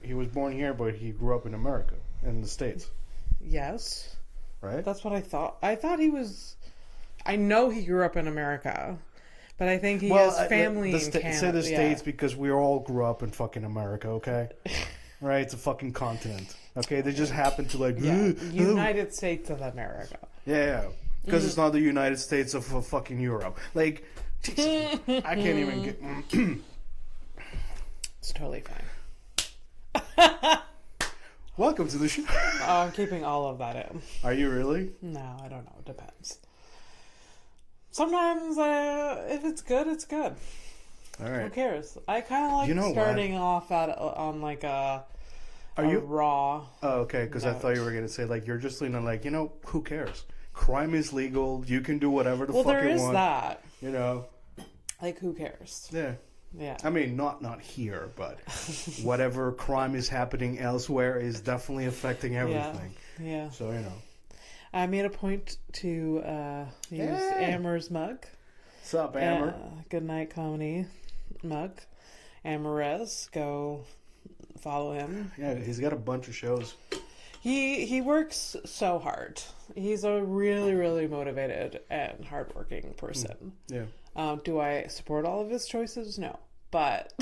he was born here, but he grew up in America, in the States. Yes. Right? That's what I thought. I thought he was... I know he grew up in America, but I think he has family in Canada. Say the States because we all grew up in fucking America, okay? Right? It's a fucking continent. Okay? They just happen to like... United States of America. Yeah. Because it's not the United States of fucking Europe. Like, Jesus, I can't even get... It's totally fine. Welcome to the show. I'm keeping all of that in. Are you really? No, I don't know. It depends. Sometimes, if it's good, it's good. All right. Who cares? I kind of like starting off on like a raw. Oh, okay. Because I thought you were going to say, like, you're just leaning like, who cares? Crime is legal. You can do whatever the fuck you want. Well, there is that. You know? Like, who cares? Yeah. Yeah. I mean, not here, but whatever crime is happening elsewhere is definitely affecting everything. Yeah. So, I made a point to use Amber's mug. What's up, Amber? Good Night Comedy mug. Amarez, go follow him. Yeah, he's got a bunch of shows. He works so hard. He's a really, really motivated and hardworking person. Yeah. Do I support all of his choices? No. But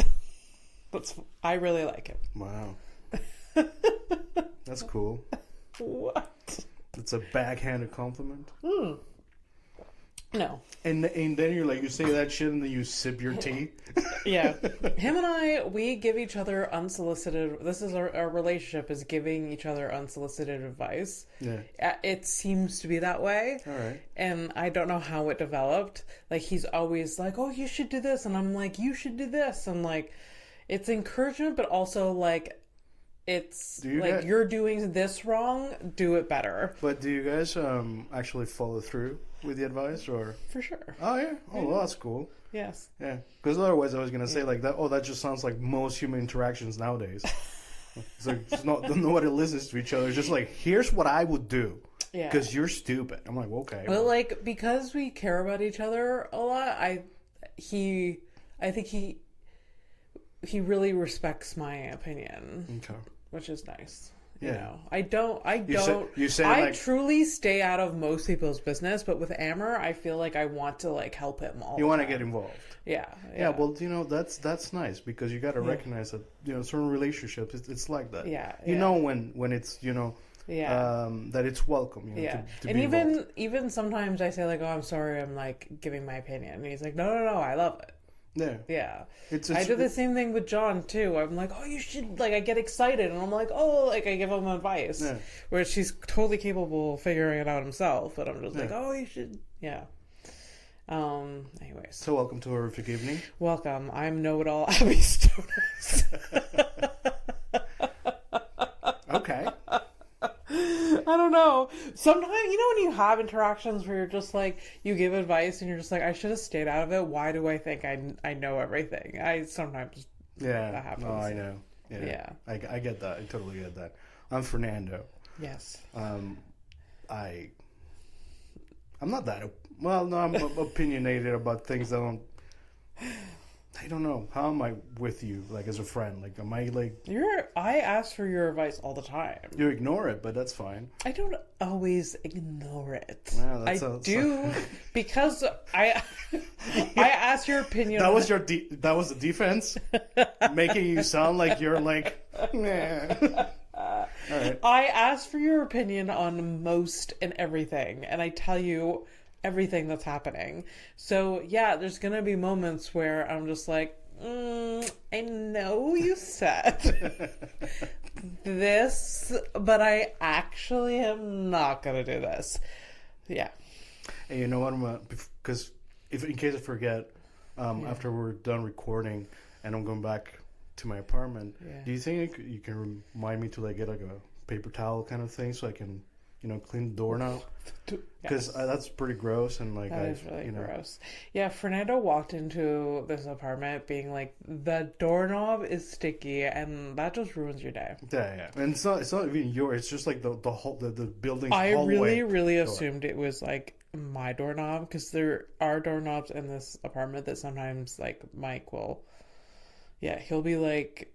I really like him. Wow. That's cool. What? It's a backhanded compliment. No. And then you're like, you say that shit and then you sip your tea? Yeah. Him and we give each other unsolicited... This is our relationship is giving each other unsolicited advice. Yeah. It seems to be that way. All right. And I don't know how it developed. Like, he's always like, oh, you should do this. And I'm like, you should do this. And, like, it's encouragement, but also, like... It's like, you're doing this wrong, do it better. But do you guys actually follow through with the advice, or? For sure. Oh, yeah? Oh, well, that's cool. Yes. Yeah. Because otherwise I was going to say like that, that just sounds like most human interactions nowadays. It's like, just nobody listens to each other. It's just like, here's what I would do. Yeah. Because you're stupid. I'm like, okay. Well, like, because we care about each other a lot, I think he really respects my opinion. Okay. Which is nice. Yeah. You know, I truly stay out of most people's business, but with Amber, I feel like I want to like help him all. You want to get involved. Yeah. Yeah. Well, that's nice because you got to recognize that certain relationships it's like that. Yeah. You know when it's that it's welcome. To and even sometimes I say like, oh, I'm sorry, I'm like giving my opinion, and he's like, no, I love it. Yeah. Yeah. I do the same thing with John too. I'm like, oh, you should, like, I get excited and I'm like, oh, like I give him advice. Yeah. Where she's totally capable of figuring it out himself, but I'm just like, oh, you should. Yeah. Anyways. So welcome to Horrific Evening. Welcome. I'm know-it-all Abby Stonehouse. Okay. I don't know. Sometimes, when you have interactions where you're just like, you give advice and you're just like, I should have stayed out of it. Why do I think I know everything? Sometimes that happens. Oh, I know. Yeah. I get that. I totally get that. I'm Fernando. Yes. I'm not that... Well, no, I'm opinionated about things that I don't know. How am I with you, like, as a friend? Like, am I, like... I ask for your advice all the time. You ignore it, but that's fine. I don't always ignore it. Wow, because I ask your opinion. That was that was the defense? Making you sound like you're, like... Nah. All right. I ask for your opinion on most and everything, and I tell you everything that's happening. So yeah, there's gonna be moments where I'm just like, I know you said this, but I actually am not gonna do this. Yeah. And you know what? Because in case I forget, after we're done recording and I'm going back to my apartment, do you think you can remind me to like get like a paper towel kind of thing so I can clean the doorknob? Because that's pretty gross, and like that is really gross. Yeah, Fernando walked into this apartment being like, the doorknob is sticky, and that just ruins your day. Yeah, and it's not even yours. It's just like the building's I hallway really assumed it was like my doorknob, because there are doorknobs in this apartment that sometimes like Mike will, he'll be like,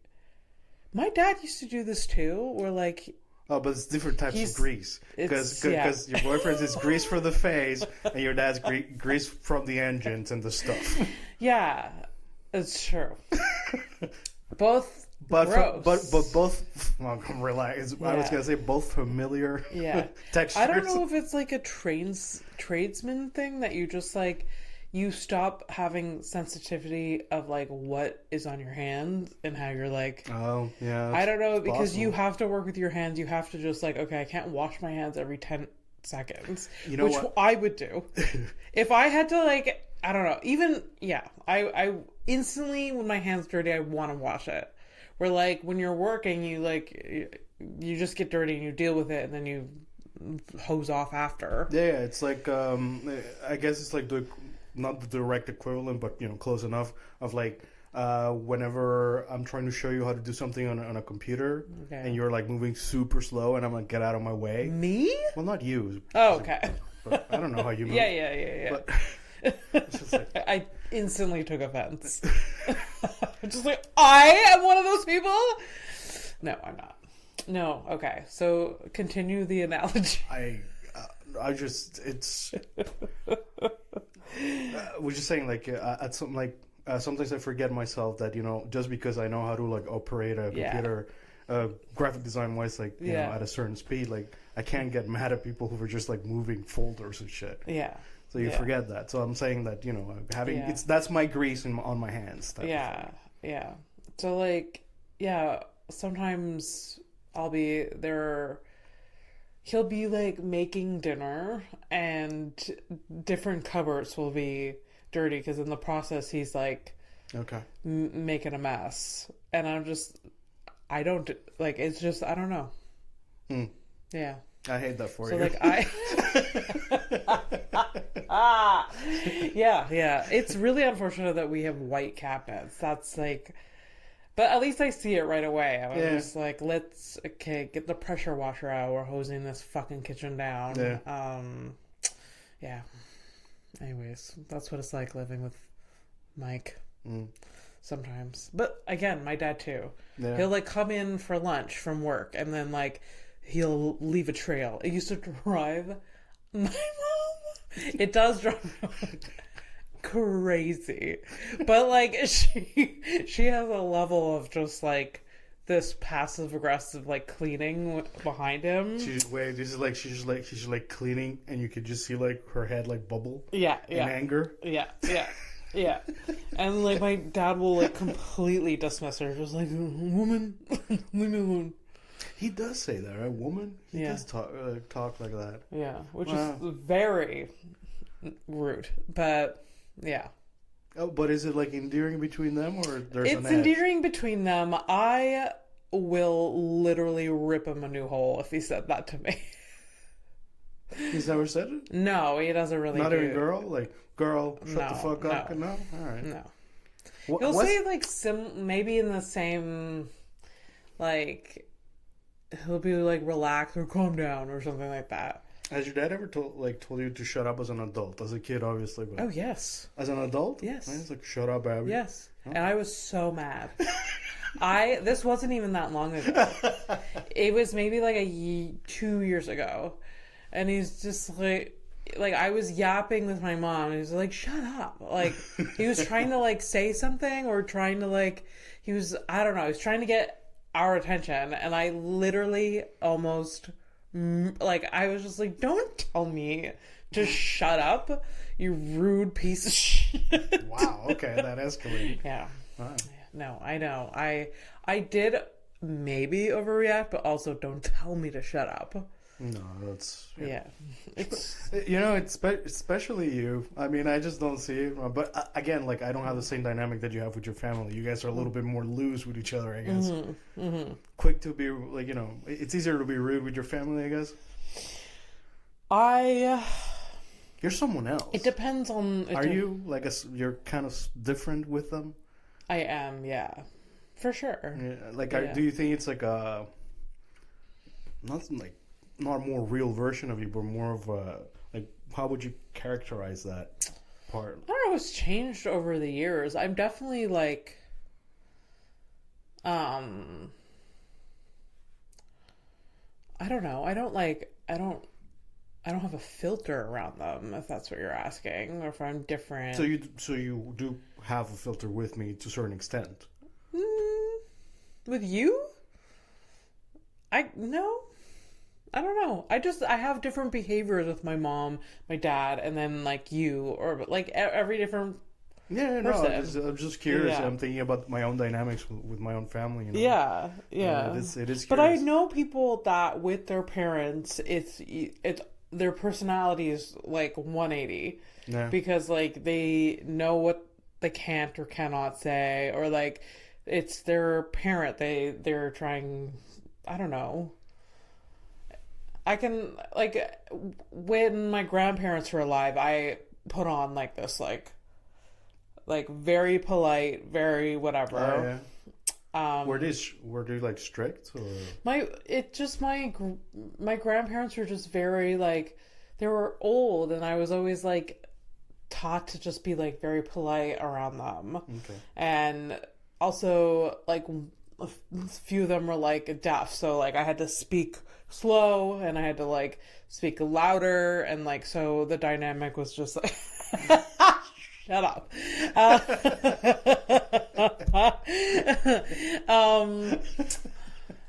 My dad used to do this too, where like... Oh, but it's different types of grease. Because your boyfriend's is grease for the face, and your dad's grease from the engines and the stuff. Yeah, it's true. Both but gross. but both... Well, relax. Yeah. I was going to say both familiar textures. I don't know if it's like a tradesman thing that you just like... You stop having sensitivity of like what is on your hand and how you're like, oh yeah, I don't know, because possible. You have to work with your hands. You have to just like, okay, I can't wash my hands every 10 seconds, you know, which what? I would do if I had to, like, I don't know, even I instantly, when my hand's dirty, I want to wash it. Where like when you're working, you like you just get dirty and you deal with it, and then you hose off after. Yeah, it's like I guess it's like not the direct equivalent, but you know, close enough of like whenever I'm trying to show you how to do something on a computer, and you're like moving super slow, and I'm like, get out of my way. Me? Well, not you. Oh, okay. But I don't know how you move. Yeah. But it's just like... I instantly took offense. I'm just like, I am one of those people? No, I'm not. No, okay. So continue the analogy. I just, it's... we're just saying, like, at some, like, sometimes I forget myself that, you know, just because I know how to, like, operate a computer, graphic design wise, like, you know, at a certain speed, like, I can't get mad at people who are just, like, moving folders and shit. Yeah. So you forget that. So I'm saying that, you know, having, that's my grease on my hands. Yeah. So, like, sometimes I'll be there... He'll be like making dinner, and different cupboards will be dirty because in the process he's like making a mess, and I don't like, it's just, I don't know. Yeah, I hate that for so you. Like it's really unfortunate that we have white cabinets. That's like... But at least I see it right away. I'm just like, get the pressure washer out. We're hosing this fucking kitchen down. Yeah. Anyways, that's what it's like living with Mike sometimes. But again, my dad too. Yeah. He'll like come in for lunch from work, and then like he'll leave a trail. It used to drive my mom. It does drive my mom crazy, but like she has a level of just like this passive aggressive like cleaning behind him. She's like cleaning, and you could just see like her head like bubble in anger. Yeah. And like my dad will like completely dismiss her, just like, woman, leave me alone. He does say that, right? Woman. He does talk like that. Yeah, which is very rude, but. Yeah. Oh, but is it like endearing between them, or there's It's endearing between them. I will literally rip him a new hole if he said that to me. He's never said it? No, he doesn't really. Not even girl? Like, girl, shut the fuck up? No? Alright. No. He'll say like maybe in the same, like, he'll be like, relax or calm down or something like that. Has your dad ever told you to shut up as an adult? As a kid, obviously. But oh, yes. As an adult? Yes. He's like, shut up, Abby. Yes. Oh. And I was so mad. This wasn't even that long ago. It was maybe like 2 years ago. And he's just like I was yapping with my mom. And he was like, shut up. Like, he was trying to like say something, or trying to like, he was trying to get our attention. And I literally almost... like, I was just like, don't tell me to shut up, you rude piece of shit. Wow, okay, that escalated. Yeah. Wow. No, I know. I did maybe overreact, but also don't tell me to shut up. No, that's... Yeah. It's... You know, it's especially you. I mean, I just don't see it. But again, like, I don't have the same dynamic that you have with your family. You guys are a little bit more loose with each other, I guess. Mm-hmm. Mm-hmm. Quick to be, like, you know, it's easier to be rude with your family, I guess. You're someone else. It depends on... Are you, like, you're kind of different with them? I am, yeah. For sure. Yeah, like, do you think it's like a... Not a more real version of you, but more of a, like, how would you characterize that part? I don't know, it's changed over the years. I'm definitely like, I don't know. I don't have a filter around them, if that's what you're asking, or if I'm different. So you do have a filter with me to a certain extent. With you? No. I don't know. I have different behaviors with my mom, my dad, and then like you, or like every different person. I'm just curious. Yeah. I'm thinking about my own dynamics with my own family. You know? Yeah. It is curious. But I know people that with their parents, it's their personality is like 180. Yeah. Because like they know what they can't or cannot say, or like it's their parent. They're trying. I don't know. I can, like, when my grandparents were alive, I put on, like, this, like very polite, very whatever. Oh, yeah. Were they, like, strict? Or? My grandparents were just very, like, they were old, and I was always, like, taught to just be, like, very polite around them. Okay. And also, like, a few of them were, like, deaf, so, like, I had to speak slow, and I had to like speak louder, and like so the dynamic was just like shut up.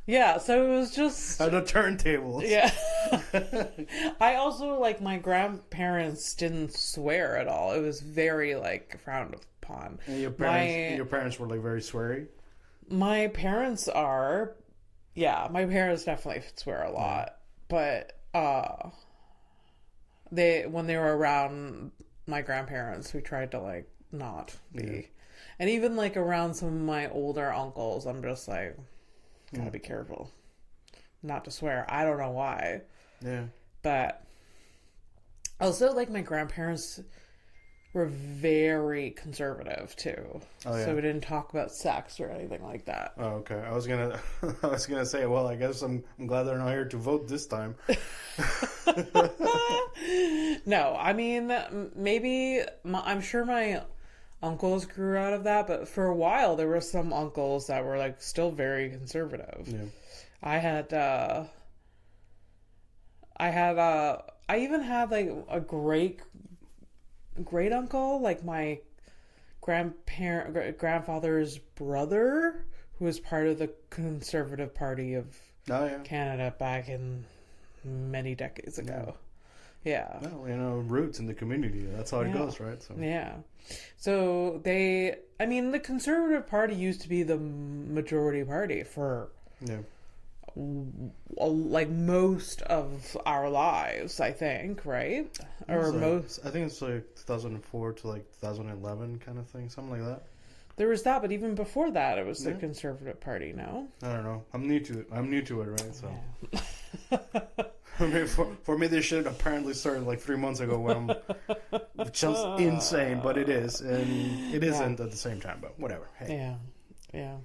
Yeah, so it was just on the turntables. Yeah. I also like my grandparents didn't swear at all. It was very like frowned upon. And your parents were like very sweary? My parents are. Yeah, my parents definitely swear a lot, but when they were around my grandparents, we tried to like not be, yeah. And even like around some of my older uncles, I'm just like, gotta be careful, not to swear. I don't know why. Yeah, but also like my grandparents were very conservative too. Oh, yeah. So we didn't talk about sex or anything like that. Oh, okay. I was gonna say, well, I guess I'm glad they're not here to vote this time. No, I mean, maybe I'm sure my uncles grew out of that, but for a while there were some uncles that were like still very conservative. Yeah. I even had like a great uncle, like my grandfather's brother, who was part of the Conservative Party of Canada back in many decades ago. Yeah. Well, roots in the community. That's how it goes, right? So. Yeah. So the Conservative Party used to be the majority party for like most of our lives, I think, right? Or most. I think it's like 2004 to like 2011 kind of thing, something like that. There was that, but even before that, it was the Conservative Party. No, I don't know. I'm new to it, right? So. I mean, for me, this shit apparently started like 3 months ago, which sounds insane, but it is, and it isn't at the same time. But whatever. Hey. Yeah.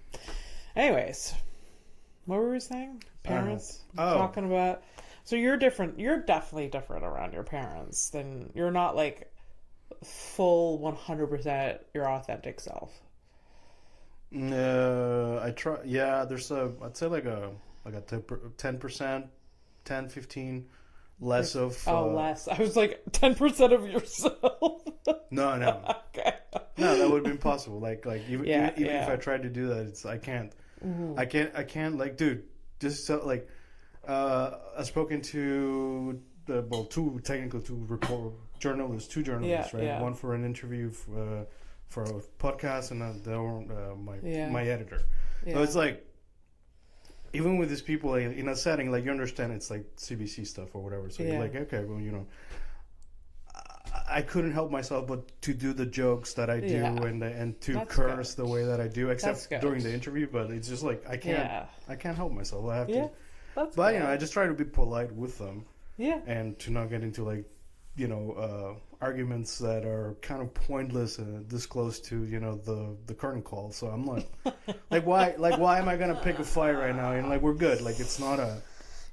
Anyways. What were we saying? Parents? Talking about... So you're different. You're definitely different around your parents. Then you're not like full 100% your authentic self. I try... Yeah, there's I'd say like a 10%, 10, 15 less of... less. I was like 10% of yourself. No. Okay. No, that would be impossible. Like even if I tried to do that, I can't. Mm-hmm. I can't like, dude, just so, like, I've spoken to two journalists, right? Yeah. One for an interview for a podcast, and the other my editor. Yeah. So it's like, even with these people, like, in a setting, like, you understand it's like CBC stuff or whatever. So you're like, okay, well, I couldn't help myself but to do the jokes that I do and to That's curse good. The way that I do, except during the interview. But it's just like I can't help myself. I have to. But good. I just try to be polite with them. Yeah. And to not get into like, arguments that are kind of pointless and this close to the curtain call. So I'm like, why am I gonna pick a fight right now? And like, we're good. Like, it's not a.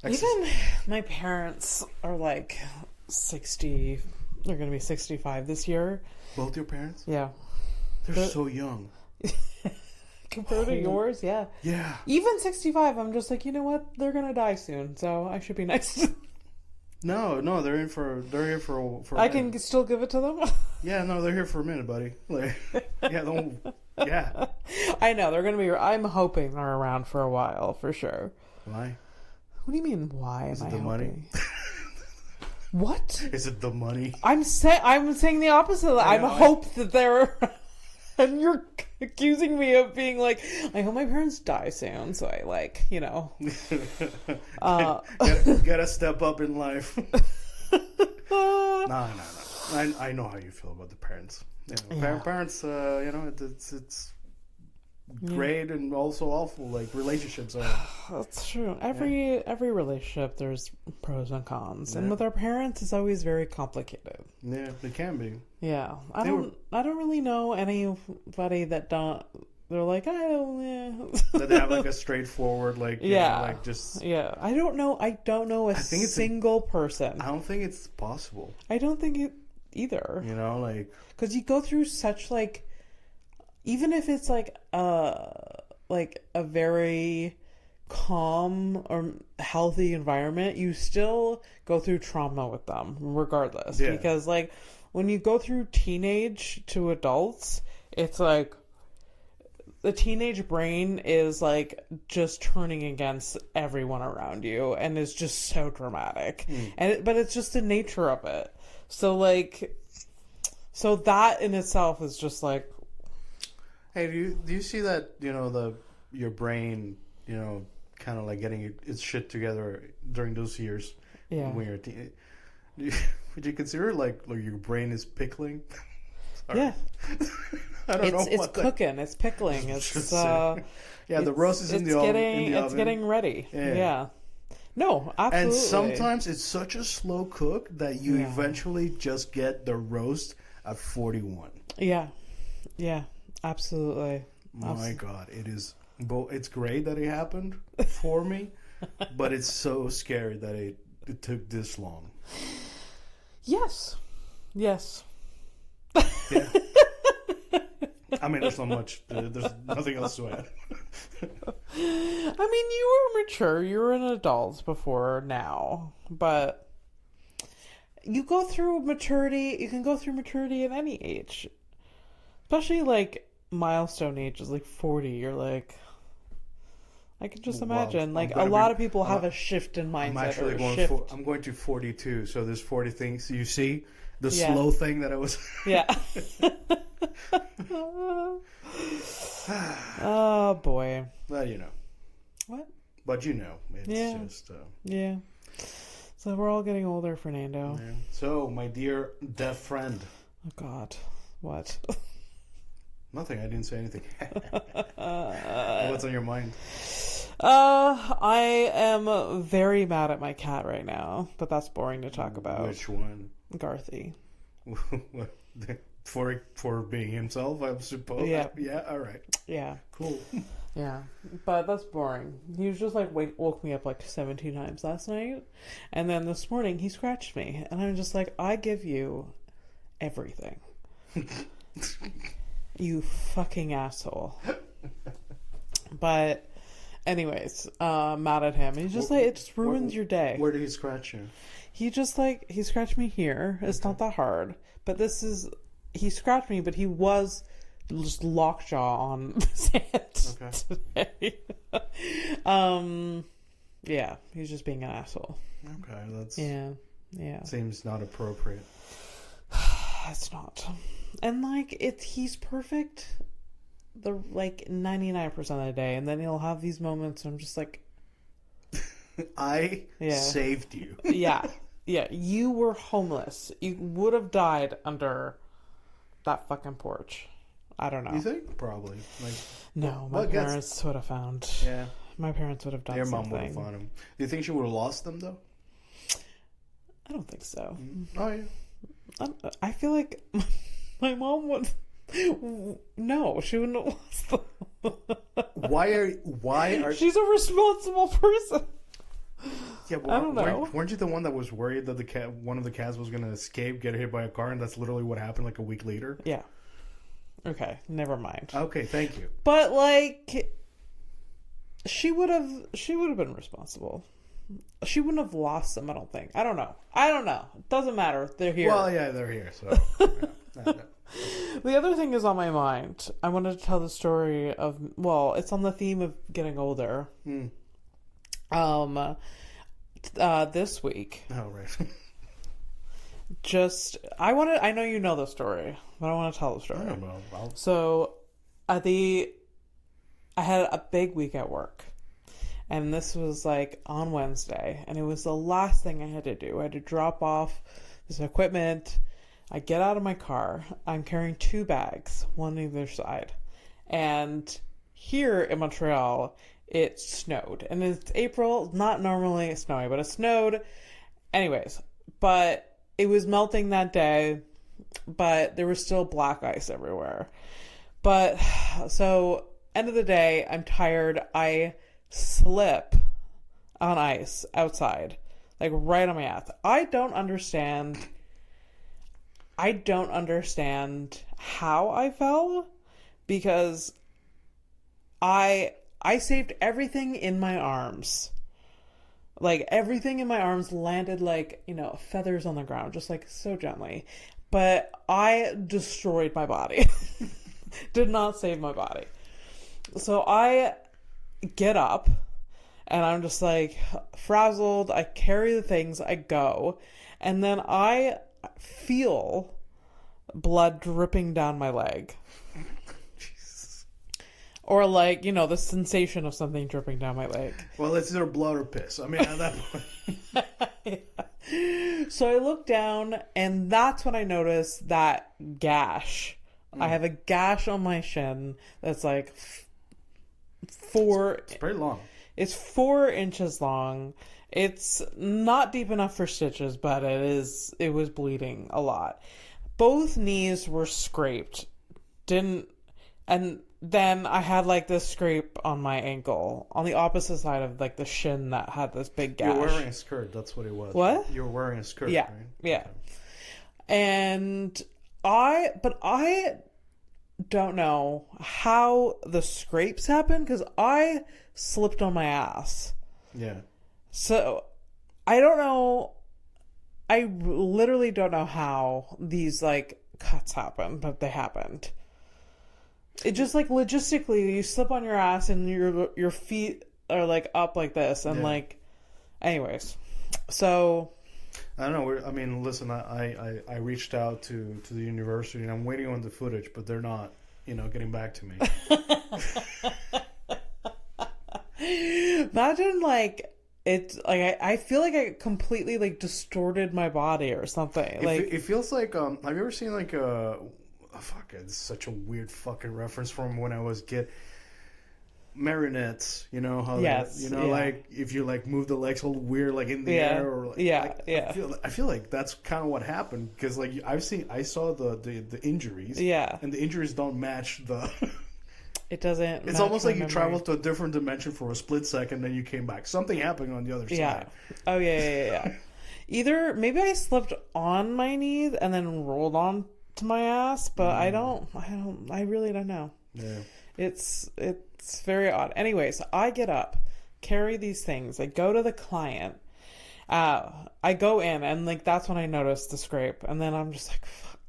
Even my parents are like 60. They're going to be 65 this year. Both your parents? Yeah. They're so young. compared to yours, yeah. Yeah. Even 65, I'm just like, you know what? They're gonna die soon, so I should be nice. No, they're here for I can still give it to them. Yeah, no, they're here for a minute, buddy. Like, yeah. I know they're gonna be. I'm hoping they're around for a while for sure. Why? What do you mean? Why Is am it I the hoping? money? What? Is it the money? I'm saying the opposite. I hope that they're. And you're accusing me of being like, I hope my parents die soon, so I gotta step up in life. No. I know how you feel about the parents. Parents. It's great and also awful. Like relationships are. That's true. Every relationship, there's pros and cons, and with our parents, it's always very complicated. Yeah, it can be. Yeah, I don't really know anybody that don't. They're like, I don't. That they have like a straightforward, like just. Yeah, I don't know a single person. I don't think it's possible. I don't think it either. Because you go through such like, even if it's like a very calm or healthy environment, you still go through trauma with them regardless. Yeah. Because like when you go through teenage to adults, it's like the teenage brain is like just turning against everyone around you and is just so dramatic. But it's just the nature of it. So that in itself is just like, hey, do you see that, your brain, kind of like getting its shit together during those years when you're a teen? Would you consider like your brain is pickling? Yeah. I don't know. It's cooking. It's pickling. It's the roast is in the oven. It's getting ready. Yeah. No, absolutely. And sometimes it's such a slow cook that you eventually just get the roast at 41. Yeah. Yeah. Absolutely. My God, it is. It's great that it happened for me, but it's so scary that it took this long. Yes. Yes. Yeah. I mean, there's not much. There's nothing else to add. I mean, you were mature. You were an adult before now, but you go through maturity. You can go through maturity at any age, especially like milestone ages, like 40. You're like, I can just imagine. Like a lot of people have a shift in mindset. I'm actually I'm going to 42. So there's 40 things you see. The slow thing that I was. Yeah. Oh boy. Well, What? But it's just. Yeah. So we're all getting older, Fernando. Yeah. So, my dear deaf friend. Oh God. What? Nothing. I didn't say anything. What's on your mind? I am very mad at my cat right now, but that's boring to talk about. Which one? Garthy. For being himself, I suppose. Yeah. Yeah. All right. Yeah. Cool. Yeah, but that's boring. He was just like woke me up like 17 times last night, and then this morning he scratched me, and I'm just like, I give you everything. You fucking asshole. But anyways, mad at him. He's just like, it just ruins your day. Where did he scratch you? He scratched me here. It's not that hard. But he scratched me, but he was just lockjaw on his hand today. Yeah, he's just being an asshole. Okay, that's... Yeah. Seems not appropriate. It's not. And he's perfect 99% of the day, and then he'll have these moments and I'm just like, I saved you. Yeah, you were homeless. You would have died under that fucking porch. I don't know. You think? Probably. No, my parents would have found. Yeah. My parents would have done something. Your mom would have found him. Do you think she would have lost them, though? I don't think so. Oh, yeah. I feel like my mom would... No, she wouldn't have lost them. Why are... She's a responsible person. Yeah, I don't know. Weren't you the one that was worried that one of the cats was going to escape, get hit by a car, and that's literally what happened like a week later? Yeah. Okay, never mind. Okay, thank you. But like, she would have been responsible. She wouldn't have lost them, I don't think. I don't know. It doesn't matter. They're here. Well, yeah, they're here. So yeah. The other thing is on my mind. I wanted to tell the story of, well, it's on the theme of getting older. This week. Oh, right. I know you know the story, but I want to tell the story. I don't know. So, I had a big week at work. And this was like on Wednesday. And it was the last thing I had to do. I had to drop off this equipment. I get out of my car. I'm carrying 2 bags, one on either side. And here in Montreal, it snowed. And it's April, not normally snowy, but it snowed. Anyways, but it was melting that day, but there was still black ice everywhere. But so, end of the day, I'm tired. I slip on ice outside, like right on my ass. I don't understand how I fell, because I saved everything in my arms. Like, everything in my arms landed like, feathers on the ground, just like so gently. But I destroyed my body. Did not save my body. So I get up and I'm just like frazzled. I carry the things, I go, and then I feel blood dripping down my leg. Or like, the sensation of something dripping down my leg. Well, it's either blood or piss. I mean, at that point. Yeah. So I look down, and that's when I notice that gash. I have a gash on my shin that's like 4... It's pretty long. It's 4 inches long. It's not deep enough for stitches, but it was bleeding a lot. Both knees were scraped. And then I had like this scrape on my ankle on the opposite side of like the shin that had this big gash. You were wearing a skirt. That's what it was. What? You were wearing a skirt. Yeah. Right? Yeah. Okay. And I don't know how the scrapes happened, because I slipped on my ass. Yeah. So I don't know. I literally don't know how these like cuts happened, but they happened. It just like logistically, you slip on your ass and your feet are like up like this, and like, anyways. So I don't know. Listen, I reached out to the university, and I'm waiting on the footage, but they're not, getting back to me. Imagine like it's like I feel like I completely like distorted my body or something. It feels like have you ever seen like fuck it, this is such a weird fucking reference from when I was a kid. Marionettes, how yes, like if you like move the legs all weird like in the air, or like, I feel like that's kind of what happened, because like I saw the injuries, and the injuries don't match the it doesn't. It's almost like you traveled to a different dimension for a split second, then you came back. Something happened on the other side. Oh yeah. Either maybe I slipped on my knee and then rolled on to my ass, but I really don't know. Yeah. It's very odd. Anyways, I get up, carry these things, I go to the client, I go in, and like that's when I notice the scrape, and then I'm just like, fuck.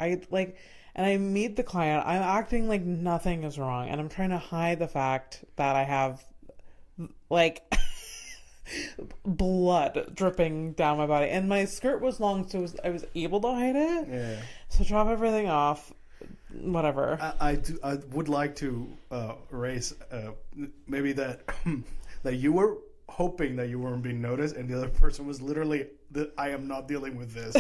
And I meet the client, I'm acting like nothing is wrong, and I'm trying to hide the fact that I have like blood dripping down my body, and my skirt was long, so I was able to hide it. Yeah. So drop everything off, whatever. I would like to raise maybe that that you were hoping that you weren't being noticed, and the other person was literally that I am not dealing with this.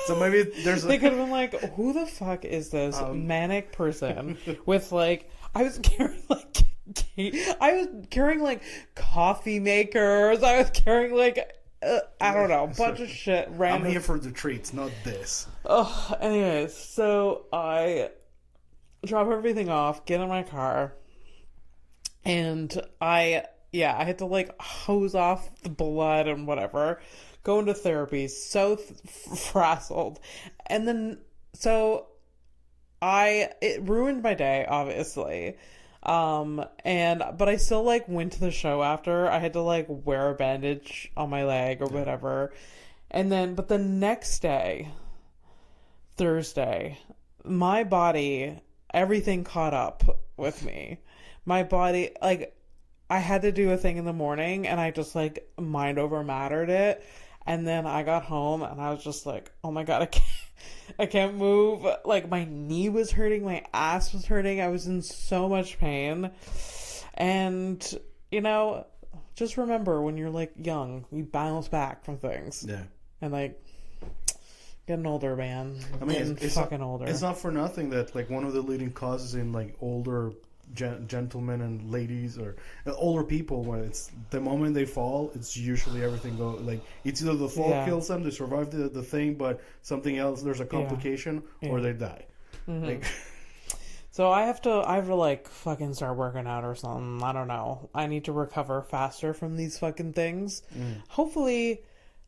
So maybe there's they could have been like, who the fuck is this manic person with like, I was carrying like coffee makers. I was carrying like I don't know, a bunch of shit. Random. I'm here for the treats, not this. Oh, anyways, so I drop everything off, get in my car, and I had to like hose off the blood and whatever, go into therapy, so frazzled. And then, so it ruined my day, obviously. But I still like went to the show after. I had to like wear a bandage on my leg or whatever. And then, but the next day, Thursday, my body, everything caught up with me. My body, like, I had to do a thing in the morning and I just like mind over mattered it. And then I got home and I was just like, oh my God, I can't move. Like my knee was hurting, my ass was hurting. I was in so much pain. And, you know, just remember when you're like young, you bounce back from things. Yeah. And like, getting older, man. I mean, it's fucking older. It's not for nothing that like one of the leading causes in like older gentlemen and ladies or older people, when it's the moment they fall, it's usually everything go like it's either the fall kills them, they survive the thing, but something else, there's a complication, or they die. Like, so I have to like fucking start working out or something. I don't know. I need to recover faster from these fucking things. Hopefully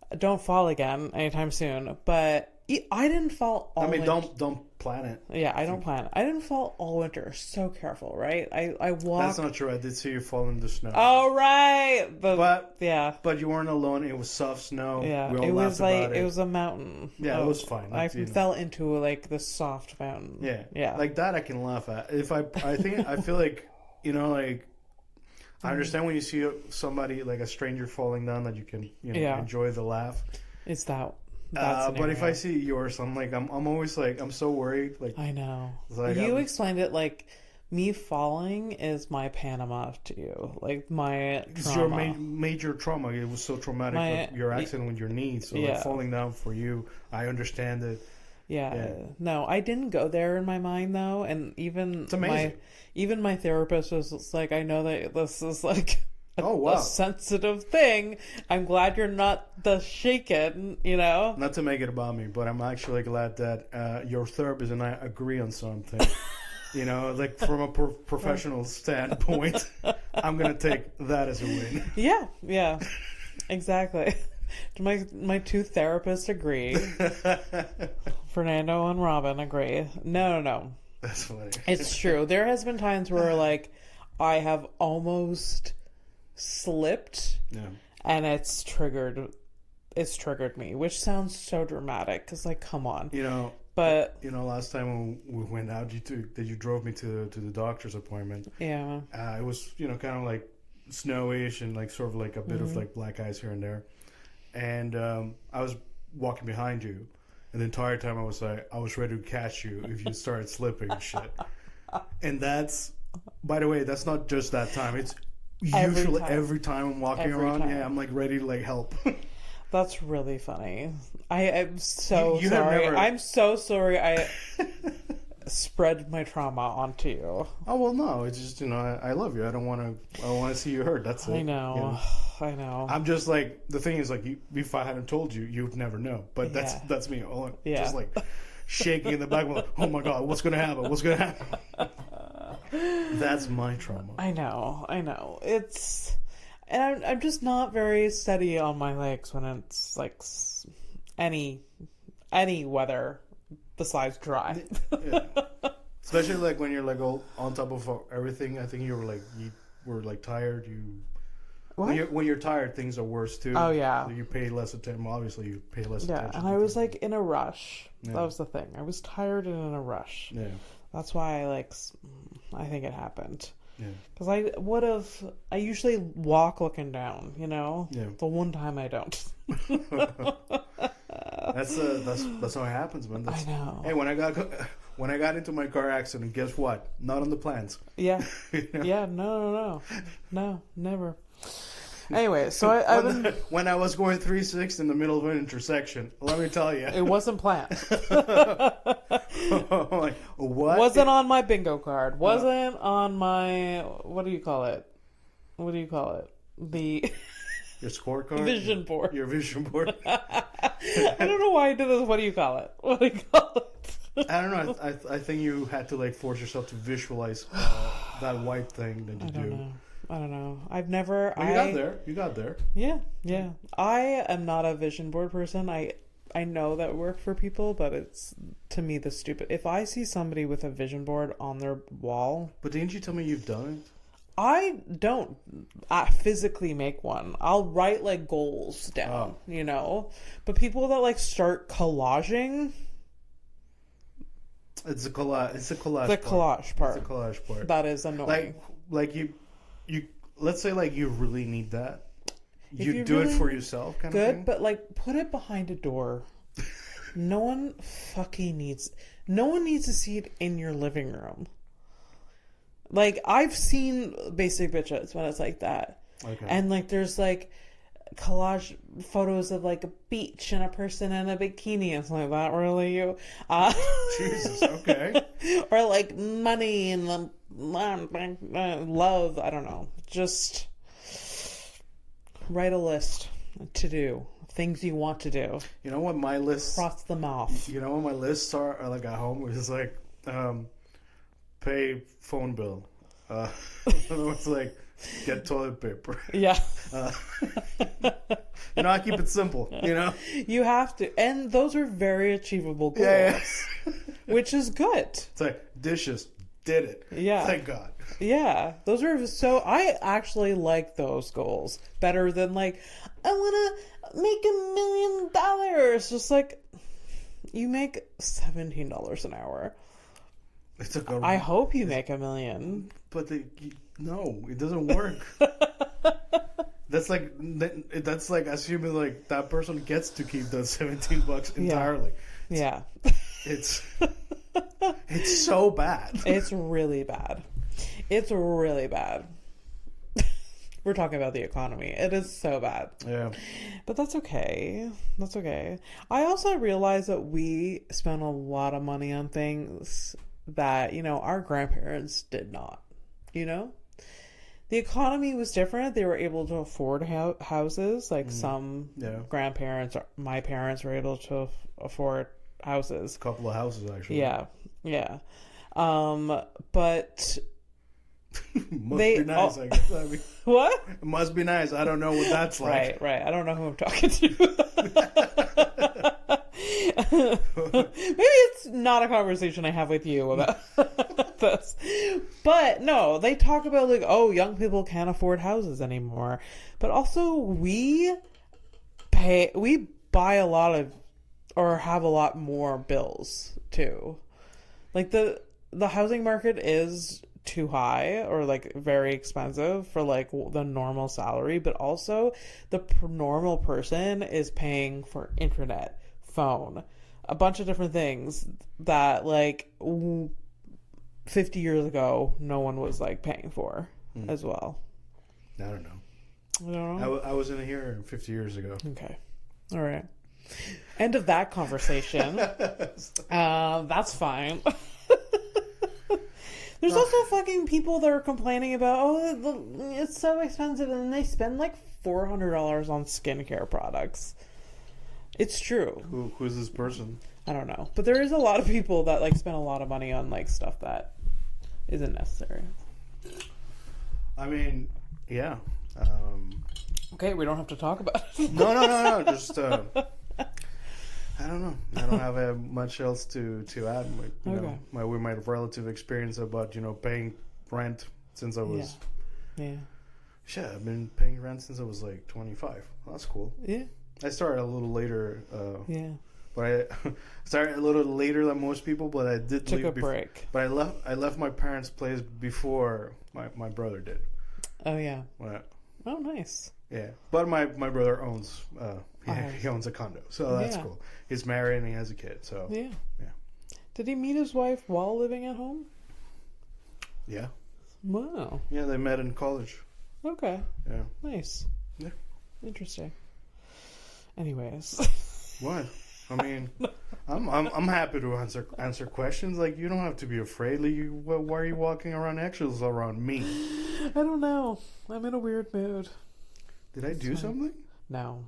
I don't fall again anytime soon, but I didn't fall all winter. Don't plan it. Yeah, I don't plan it. I didn't fall all winter. So careful, right? I walked. That's not true. I did see you fall in the snow. Oh, right. But you weren't alone. It was soft snow. Yeah, we all it was laughed like about it. It was a mountain. Yeah, it was fine. I fell into like this soft mountain. Yeah. Like that, I can laugh at. If I feel like, you know, like I understand when you see somebody like a stranger falling down that you can enjoy the laugh. It's that. But if I see yours, I'm always like, I'm so worried. Like I know. Like, you explained it like me falling is my Panama to you, like my trauma. It's your major trauma. It was so traumatic. Your accident with your knee, so like falling down for you, I understand it. Yeah. No, I didn't go there in my mind though, and it's amazing. Even my therapist was like, I know that this is like. A sensitive thing. I'm glad you're not the shaken, you know? Not to make it about me, but I'm actually glad that your therapist and I agree on something. You know, like from a professional standpoint, I'm going to take that as a win. Yeah. Exactly. My two therapists agree. Fernando and Robin agree. No. That's funny. It's true. There has been times where, like, I have almost slipped and it's triggered me, which sounds so dramatic because like come on, but last time when we went out, you drove me to the doctor's appointment. It was kind of like snowish and like sort of like a bit of like black ice here and there, and I was walking behind you, and the entire time I was ready to catch you if you started slipping and shit. And that's, by the way, that's not just that time, it's usually every time I'm walking around, I'm like ready to like help. That's really funny. I'm so sorry. I'm so sorry I spread my trauma onto you. Oh well, no, it's just I love you. I don't want to see you hurt. That's it. I know. I know. I'm just like, the thing is like, if I hadn't told you, you'd never know. But that's me. Just like shaking in the back. Oh my God, what's gonna happen? What's gonna happen? That's my trauma. I know. It's, and I'm just not very steady on my legs when it's like any weather besides dry. Yeah. Especially like when you're like all on top of everything. I think you were like tired. When you're tired, things are worse too. Oh yeah. You pay less attention. Obviously, you pay less attention. Yeah, and I was like in a rush. Yeah. That was the thing. I was tired and in a rush. Yeah. That's why I think it happened. Yeah. Because I usually walk looking down, Yeah. The one time I don't. That's how it happens, man. I know. Hey, when I got into my car accident, guess what? Not on the plans. Yeah. Yeah. No, never. Anyway, so when I was going 3/6 in the middle of an intersection, let me tell you, it wasn't planned. Like, what? Wasn't on my bingo card. Wasn't on my what do you call it? The your scorecard, vision board. Your vision board. I don't know why I did this. What do you call it? I don't know. I think you had to like force yourself to visualize that white thing that you do. I don't know. I've never. You got there. Yeah. I am not a vision board person. I know that work for people, but it's, to me, the stupid. If I see somebody with a vision board on their wall... But didn't you tell me you've done it? I don't physically make one. I'll write, like, goals down, you know? But people that, like, start collaging... It's a collage. It's a collage. The collage part. It's a collage part. That is annoying. Like you. Let's say like you really need that. You do really, it for yourself, kind of thing. Good, but like put it behind a door. No one needs to see it in your living room. Like I've seen basic bitches when it's like that, and like there's like collage photos of like a beach and a person in a bikini. It's like, that really you? Jesus, okay. Or like money and love. I don't know. Just write a list to do. Things you want to do. You know what my lists... Cross them off. You know what my lists are like at home? It's like pay phone bill. It's like get toilet paper. Yeah. I keep it simple, you know? You have to. And those are very achievable goals. Yeah. Which is good. It's like dishes. Did it. Yeah. Thank God. Yeah. Those are so... I actually like those goals better than like, I want to make $1 million. Just like, you make $17 an hour. It's a good... I hope you make $1 million. But no, it doesn't work. That's like assuming like that person gets to keep those $17 entirely. Yeah. It's so bad. It's really bad. It's really bad. We're talking about the economy. It is so bad. Yeah. But that's okay. That's okay. I also realize that we spend a lot of money on things that, you know, our grandparents did not, you know? The economy was different. They were able to afford houses. Like some grandparents, my parents were able to afford houses. A couple of houses, actually. Yeah. Yeah. But... must be nice, I guess. I mean, what? It must be nice. I don't know what that's like. Right. I don't know who I'm talking to. Maybe it's not a conversation I have with you about this. But no, they talk about like, oh, young people can't afford houses anymore. But also we buy a lot of, or have a lot more bills too. Like the housing market is too high or like very expensive for like the normal salary, but also the normal person is paying for internet, phone, a bunch of different things that like 50 years ago no one was like paying for as well. I don't know. I wasn't here 50 years ago. Okay. All right. End of that conversation. That's fine. There's also fucking people that are complaining about, it's so expensive, and they spend like $400 on skincare products. It's true. Who's this person? I don't know. But there is a lot of people that like spend a lot of money on like stuff that isn't necessary. I mean, yeah. Okay, we don't have to talk about it. No. Just... I don't know. I don't have much else to add. With my relative experience about paying rent since I was. Yeah. Shit, I've been paying rent since I was like 25. Well, that's cool. Yeah. I started a little later. Yeah. But I started a little later than most people. But I did took a break. But I left my parents' place before my brother did. Oh yeah. Well, oh nice. Yeah, but my brother owns he owns a condo, so that's cool. He's married and he has a kid, so yeah. Did he meet his wife while living at home? Yeah. Wow. Yeah, they met in college. Okay. Yeah. Nice. Yeah. Interesting. Anyways. What? I mean, I'm happy to answer questions. Like, you don't have to be afraid. Like, why are you walking around eggshells around me? I don't know. I'm in a weird mood. Did I do something? No.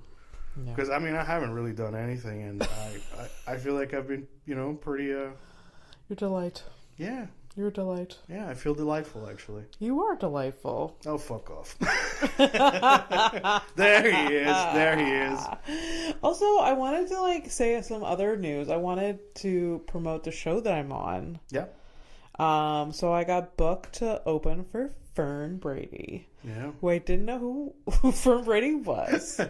Because I mean, I haven't really done anything, and I feel like I've been pretty. Your delight. Yeah, You're a delight. Yeah, I feel delightful, actually. You are delightful. Oh, fuck off. There he is. There he is. Also, I wanted to, like, say some other news. I wanted to promote the show that I'm on. Yeah. So I got booked to open for Fern Brady. Yeah. Who I didn't know who Fern Brady was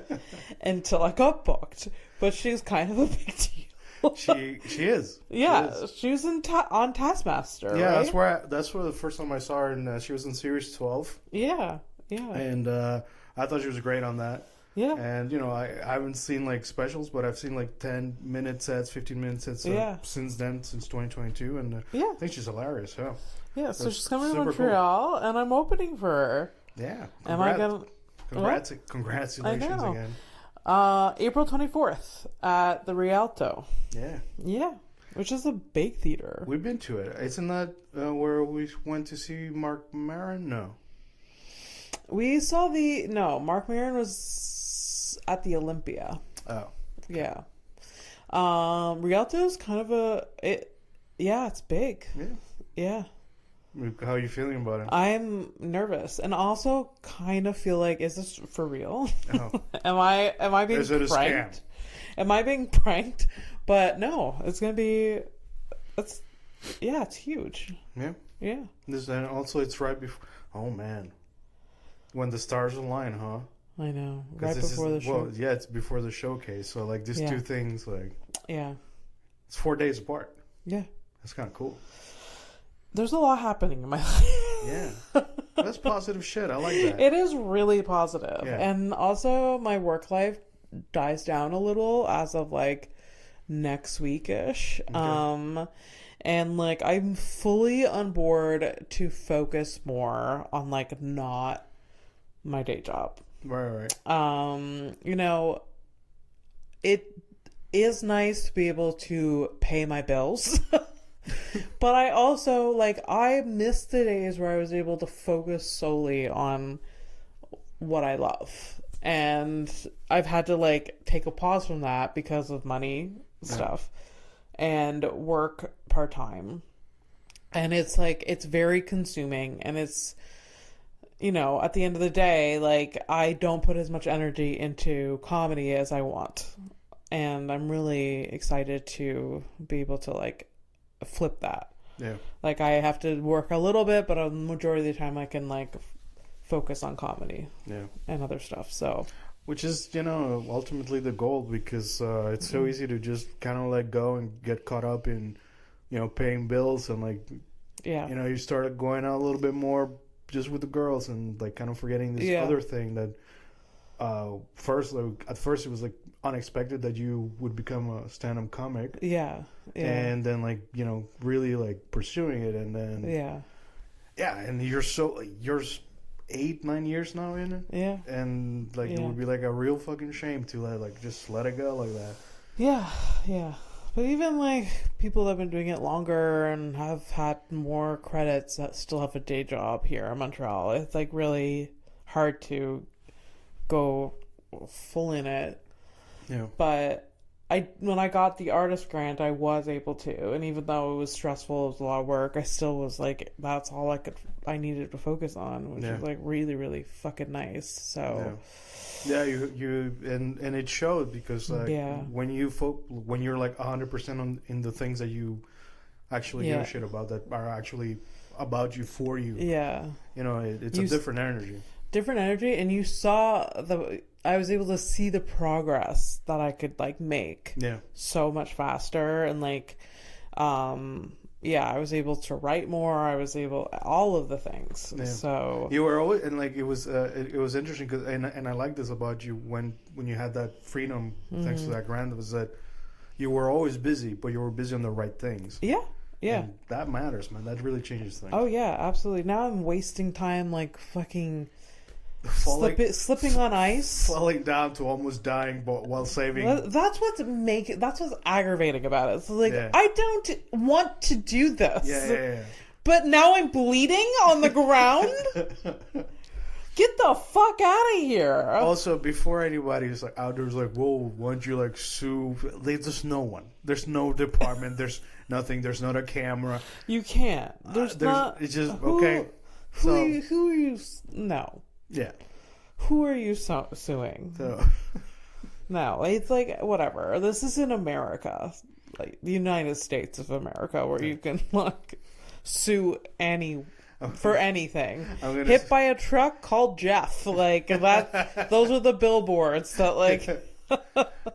until I got booked. But she's kind of a big deal. She is. Yeah, she was on Taskmaster. Yeah, right? that's where the first time I saw her, and she was in series 12. Yeah. And I thought she was great on that. Yeah. And I haven't seen like specials, but I've seen like 10-minute sets, 15-minute sets since then, since 2022, and I think she's hilarious. Yeah. Yeah. So she's coming to Montreal, and I'm opening for her. Yeah. Am I gonna? Congratulations again. April 24th at the Rialto. Yeah. Yeah. Which is a big theater. We've been to it. Isn't that where we went to see Mark Maron? No. We saw Mark Maron was at the Olympia. Oh. Yeah. Rialto is kind of it's big. Yeah. Yeah. How are you feeling about it? I'm nervous and also kind of feel like, is this for real? Oh. Am I being is it pranked? A scam? Am I being pranked? But no, it's gonna be. It's huge. Yeah. Yeah. And also, it's right before. Oh man, when the stars align, huh? I know. Right before the show. Well, yeah, it's before the showcase. So like these two things, like. Yeah. It's 4 days apart. Yeah. That's kind of cool. There's a lot happening in my life. Yeah. That's positive shit. I like that. It is really positive. Yeah. And also my work life dies down a little as of like next week-ish. Okay. And like I'm fully on board to focus more on like not my day job. Right. It is nice to be able to pay my bills. But I also, I miss the days where I was able to focus solely on what I love. And I've had to, take a pause from that because of money stuff and work part-time. And it's, it's very consuming. And it's, at the end of the day, I don't put as much energy into comedy as I want. And I'm really excited to be able to, flip that. Yeah. I have to work a little bit, but a majority of the time I can focus on comedy. Yeah. And other stuff. So, which is, ultimately the goal, because it's so easy to just kind of let go and get caught up in, paying bills and you start going out a little bit more just with the girls and kind of forgetting this other thing that at first it was unexpected that you would become a stand-up comic. Yeah. And then really pursuing it, and then and you're 8-9 years now in it. Yeah. And it would be a real fucking shame to just let it go like that. Yeah. But even people that have been doing it longer and have had more credits that still have a day job here in Montreal, it's really hard to go full in it. Yeah. But when I got the artist grant, I was able to, and even though it was stressful, it was a lot of work, I still was that's all I needed to focus on, which is really, really fucking nice. So you and it showed, because when you're 100% in the things that you actually give a shit about, that are actually about you, for you. Yeah. It's a different energy. Different energy, and you saw I was able to see the progress that I could make so much faster, and I was able to write more. I was able all of the things. Yeah. So you were always, and it was interesting, because and I like this about you, when you had that freedom thanks to that grant, was that you were always busy, but you were busy on the right things. Yeah. And that matters, man. That really changes things. Oh yeah, absolutely. Now I'm wasting time fucking slipping on ice, falling down to almost dying, but while saving. That's what's aggravating about it. It's I don't want to do this. Yeah. But now I'm bleeding on the ground. Get the fuck out of here. Also, before anybody's out there's whoa, why don't you sue? There's no one. There's no department. There's nothing. There's not a camera. You can't. There's not. It's just okay. Who are you? No. Yeah. Who are you suing? So. No, it's like whatever. This is in America, like the United States of America, where you can like sue for anything. Hit by a truck, call Jeff. Like that. Those are the billboards that like.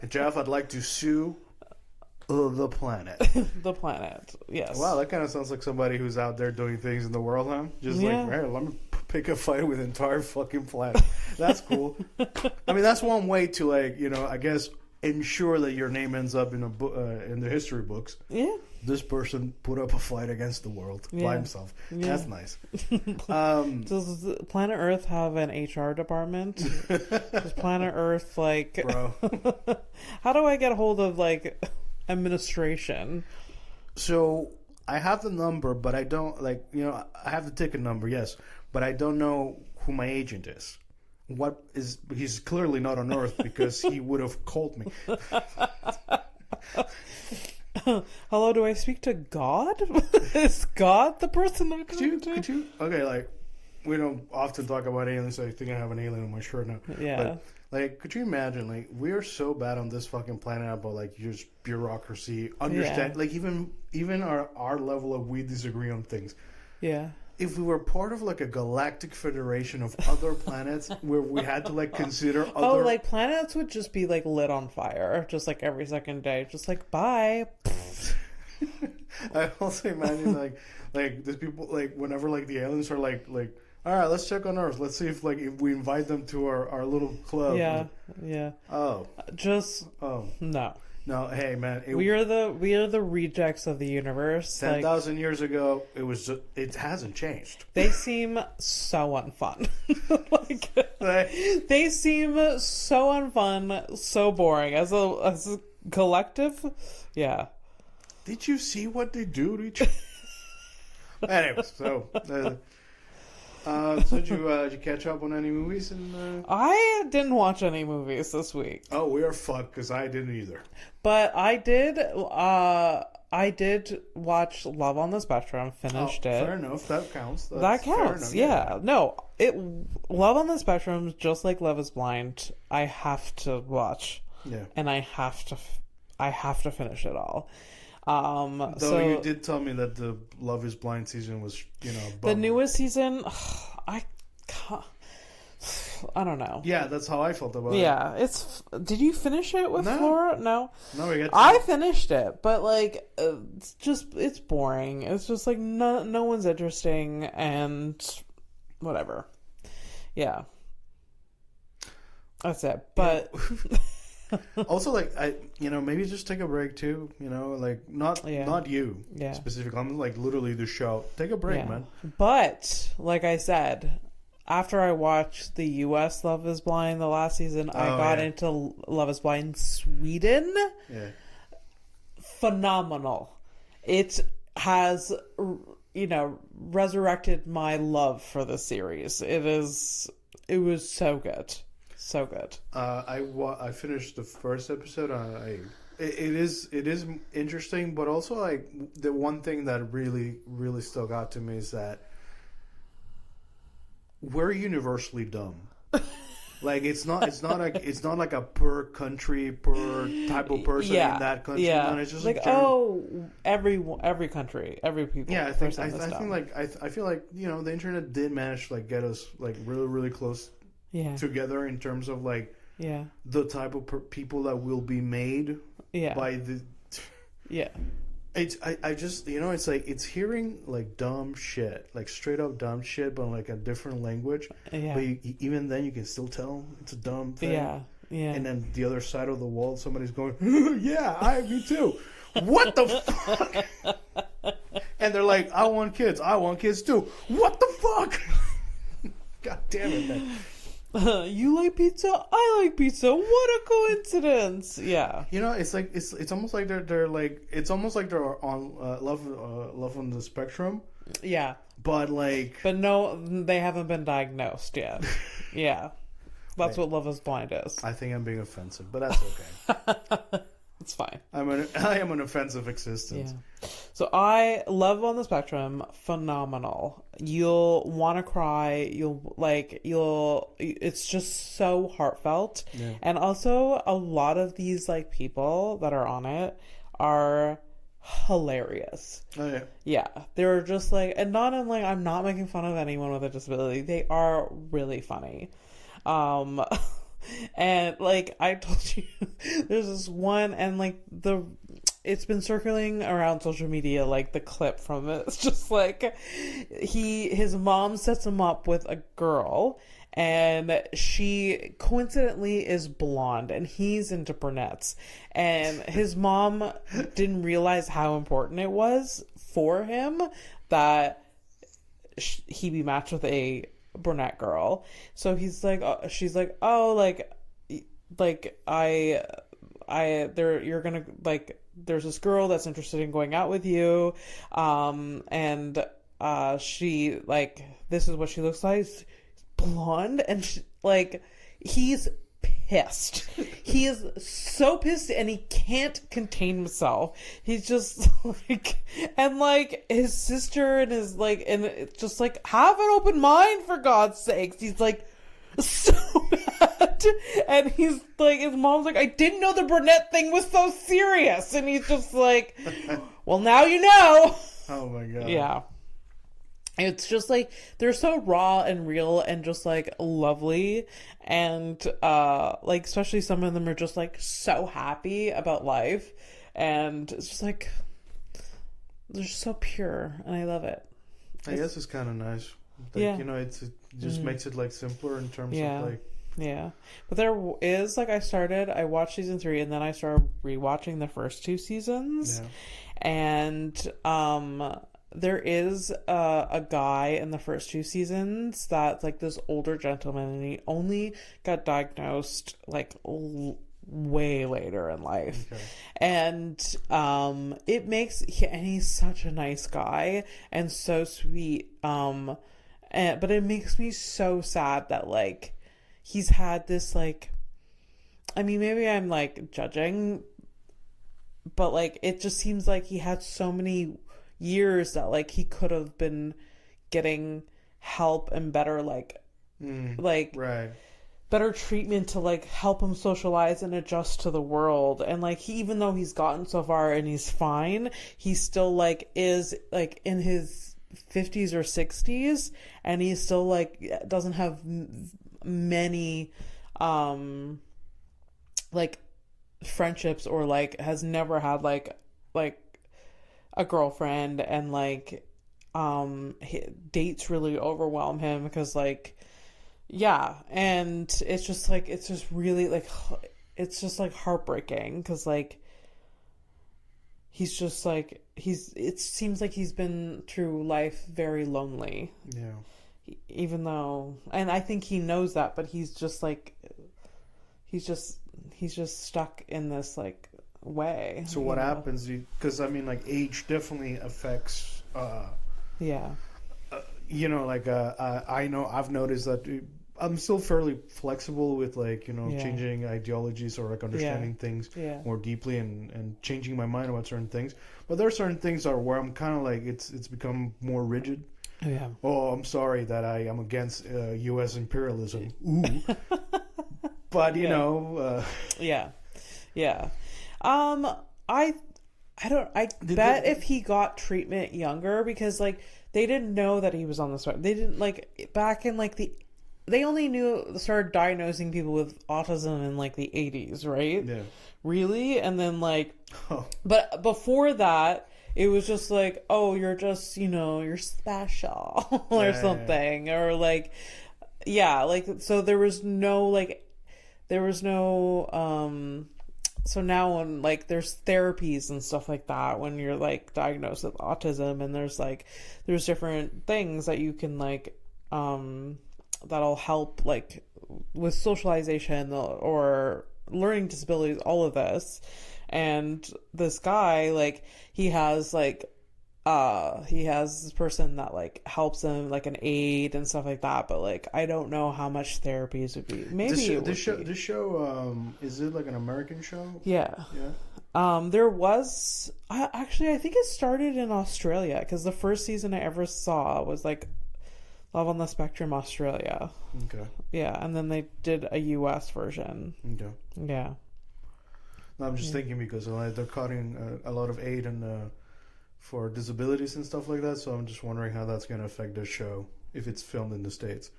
Jeff, I'd like to sue the planet. The planet. Yes. Wow, that kind of sounds like somebody who's out there doing things in the world, huh? Just like, hey, let me pick a fight with the entire fucking planet. That's cool. I mean, that's one way to like, I guess ensure that your name ends up in a in the history books. Yeah. This person put up a fight against the world by himself. Yeah. That's nice. Does Planet Earth have an HR department? Does Planet Earth like? Bro, how do I get a hold of like administration? So I have the number, but I don't I have the ticket number, yes, but I don't know who my agent is. He's clearly not on Earth because he would have called me. Hello, do I speak to God? Is God the person I'm talking to? Could you? Okay, like, we don't often talk about aliens, so I think I have an alien on my shirt now. Yeah. But, like, could you imagine, like, we are so bad on this fucking planet about, like, just bureaucracy, understand, like, even our level of we disagree on things. Yeah. If we were part of like a galactic federation of other planets where we had to like consider other... Oh, like planets would just be like lit on fire just like every second day. Just like, bye. I also imagine like these people, like whenever like the aliens are like, all right, let's check on Earth. Let's see if we invite them to our little club. Yeah, yeah. Oh. No, hey man, we are the rejects of the universe. 10,000 years ago, it hasn't changed. They seem so unfun. They seem so unfun, so boring as a collective. Yeah. Did you see what they do to each other? Anyways, so. So did you catch up on any movies? I didn't watch any movies this week. Oh, we are fucked because I didn't either. But I did. I did watch Love on the Spectrum. Finished it. Fair enough. That counts. That counts. Yeah. No. Love on the Spectrum, just like Love Is Blind. I have to watch. Yeah. And I have to finish it all. Though you did tell me that the Love Is Blind season was, the newest season. I don't know. Yeah, that's how I felt about it. Yeah, Did you finish it with Flora? No. No, I finished it, but like, it's boring. It's just like no one's interesting and whatever. Yeah, that's it. But. Also, like maybe just take a break too. Like not you specifically. I'm like literally the show. Take a break, man. But like I said, after I watched the U.S. Love Is Blind the last season, I got into Love Is Blind Sweden. Yeah, phenomenal. It has resurrected my love for the series. It was so good. So good. I finished the first episode. It is interesting, but also like the one thing that really really stuck out to me is that we're universally dumb. Like it's not like a per country, per type of person in that country. Yeah. No, it's just like every country, every people. Yeah, I think I feel like the internet did manage to like get us like really really close. Yeah. Together in terms of like the type of people that will be made by the I just it's like it's hearing like dumb shit, like straight up dumb shit, but like a different language. But even then you can still tell it's a dumb thing. And then the other side of the wall, somebody's going, me too. What the fuck? And they're like, I want kids too. What the fuck? God damn it, man. You like pizza? I like pizza. What a coincidence! Yeah, it's like it's almost like they're like it's almost like they're on love on the spectrum. Yeah, but no, they haven't been diagnosed yet. Yeah, that's what Love Is Blind is. I think I'm being offensive, but that's okay. It's fine. I am an offensive existence. Yeah. So I love on the spectrum, phenomenal. You'll want to cry. It's just so heartfelt. Yeah. And also a lot of these like people that are on it are hilarious. Oh yeah. Yeah. They're just like, and not in like, I'm not making fun of anyone with a disability. They are really funny. And like I told you, there's this one, and like it's been circling around social media, like the clip from it. It's just like his mom sets him up with a girl, and she coincidentally is blonde, and he's into brunettes, and his mom didn't realize how important it was for him that he be matched with a brunette girl. So he's like, she's like, oh, you're gonna like, there's this girl that's interested in going out with you, and she like, this is what she looks like, blonde, and he's pissed. He is so pissed, and he can't contain himself. He's just like, and like his sister and his like, and it's just like, have an open mind for God's sakes. He's like so bad, and he's like, his mom's like, I didn't know the brunette thing was so serious, and he's just like, well, now you know. Oh my God. Yeah. It's just like, they're so raw and real and just like lovely, and like especially some of them are just like so happy about life, and it's just like, they're just so pure, and I love it. I guess it's kind of nice. Like, yeah. You know, it just makes it like simpler in terms of like. Yeah. But there is like, I watched season 3, and then I started rewatching the first 2 seasons. Yeah. And there is a guy in the first 2 seasons that's like this older gentleman, and he only got diagnosed like way later in life. Okay. And it makes, and he's such a nice guy and so sweet, but it makes me so sad that like he's had this like, I mean, maybe I'm like judging, but like it just seems like he had so many years that like he could have been getting help and better like right, better treatment to like help him socialize and adjust to the world. And like even though he's gotten so far and he's fine, he still like is like in his 50s or 60s, and he still like doesn't have many like friendships, or like has never had like a girlfriend, and like dates really overwhelm him because like, yeah, and it's just like, it's just really like, it's just like heartbreaking because like he's just like, it seems like he's been through life very lonely. Yeah. Even though, and I think he knows that, but he's just like, he's just stuck in this like way. So what happens, because I mean like age definitely affects you know, like I know I've noticed that I'm still fairly flexible with like, you know, changing ideologies or like understanding things more deeply and changing my mind about certain things, but there are certain things are where I'm kind of like, it's become more rigid. Oh, I'm sorry that I am against US imperialism. Ooh. But you know I bet if he got treatment younger, because like they didn't know that he was on the spectrum. They didn't like back in like they only started diagnosing people with autism in like the 80s, right? Yeah. Really? And then like, but before that, it was just like, oh, you're just, you know, you're special or something, or like, like, so there was no so now when like there's therapies and stuff like that when you're like diagnosed with autism, and there's different things that you can like that'll help like with socialization or learning disabilities, all of this. And this guy, like, he has this person that like helps him, like an aide and stuff like that, but like I don't know how much therapies would be. Maybe this show is it like an American show? Yeah. There was actually, I think it started in Australia, because the first season I ever saw was like Love on the Spectrum Australia. Okay. Yeah, and then they did a US version. Okay. Yeah. No, I'm just thinking because they're cutting a lot of aid and for disabilities and stuff like that. So I'm just wondering how that's going to affect the show if it's filmed in the States.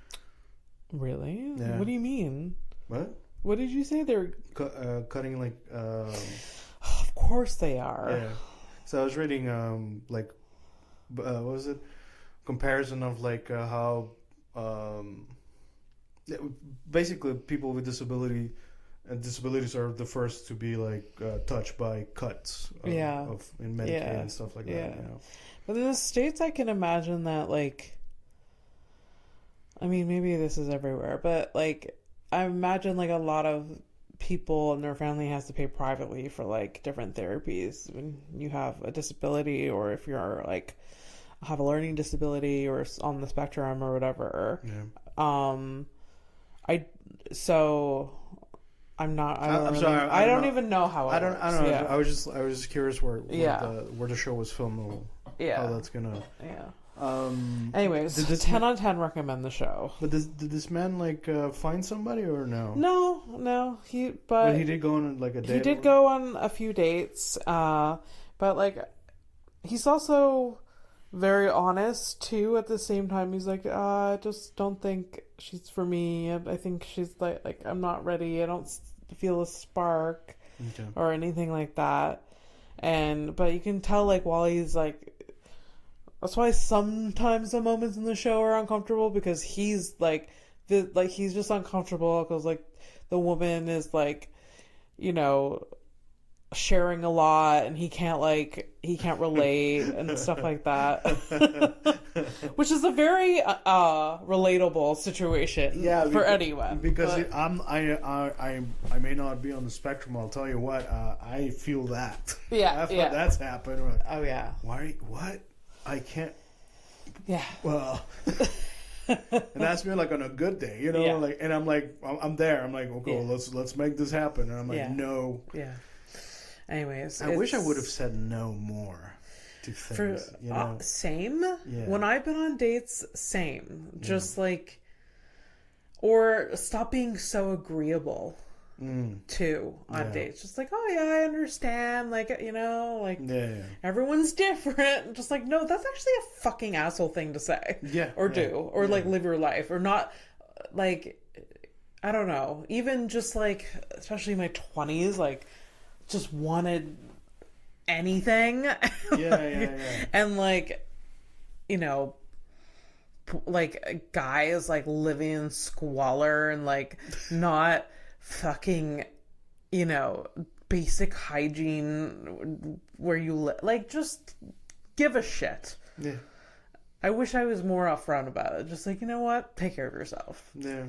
Really? Yeah. What do you mean? What? What did you say? They're cutting like. Of course they are. Yeah. So I was reading like what was it? Comparison of like how basically people with disabilities are the first to be like touched by cuts in Medicaid and stuff like that. You know? But in the States, I can imagine that, like, I mean, maybe this is everywhere, but like I imagine like a lot of people and their family has to pay privately for like different therapies when you have a disability, or if you're like have a learning disability or on the spectrum or whatever. I don't even know how it works. I don't know. Yeah. I was just curious where the show was filmed or how that's gonna. Yeah. Anyways, 10 on 10 recommend the show. But did this man like find somebody or no? No. But he did go on like a date. He did go on a few dates. But like he's also very honest too. At the same time, he's like, I just don't think she's for me. I think she's like I'm not ready. I don't feel a spark or anything like that. But you can tell like while he's like. That's why sometimes the moments in the show are uncomfortable, because he's like he's just uncomfortable because like the woman is like, you know, sharing a lot and he can't relate and stuff like that. Which is a very relatable situation for anyone. Because I may not be on the spectrum. I'll tell you what, I feel that. That's happened. Like, oh yeah. Why? What? I can't. Yeah. Well, and that's me like on a good day, you know, like, and I'm like, I'm there. I'm like, okay, let's make this happen. And I'm like, no. Yeah. Anyways, I wish I would have said no more to things. You know? Same. Yeah. When I've been on dates, same. Just like, or stop being so agreeable. Too on dates, just like, oh yeah, I understand, like, you know, like everyone's different, just like, no, that's actually a fucking asshole thing to say or do, or like live your life, or not, like, I don't know, even just like, especially in my 20s, like, just wanted anything and like, you know, like a guy is like living in squalor and like not fucking, you know, basic hygiene where you live. Like, just give a shit. Yeah. I wish I was more upfront about it. Just like, you know what? Take care of yourself. Yeah.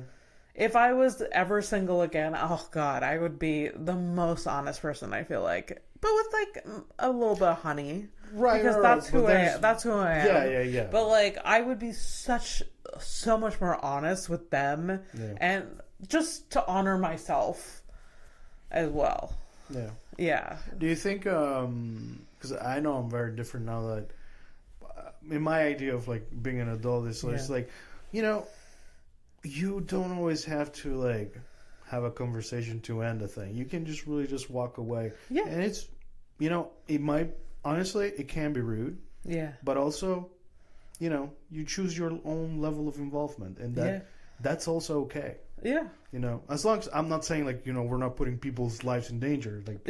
If I was ever single again, oh God, I would be the most honest person, I feel like. But with like a little bit of honey. Right. Because that's who I am. Yeah. But like, I would be so much more honest with them. Yeah. And just to honor myself as well. Yeah. Yeah. Do you think, because I know I'm very different now that, in my idea of like being an adult is it's like, you know, you don't always have to like have a conversation to end a thing. You can just really just walk away. Yeah. And it's, you know, it might, honestly, it can be rude. Yeah. But also, you know, you choose your own level of involvement, and that's also okay. Yeah. You know, as long as I'm not saying like, you know, we're not putting people's lives in danger. Like,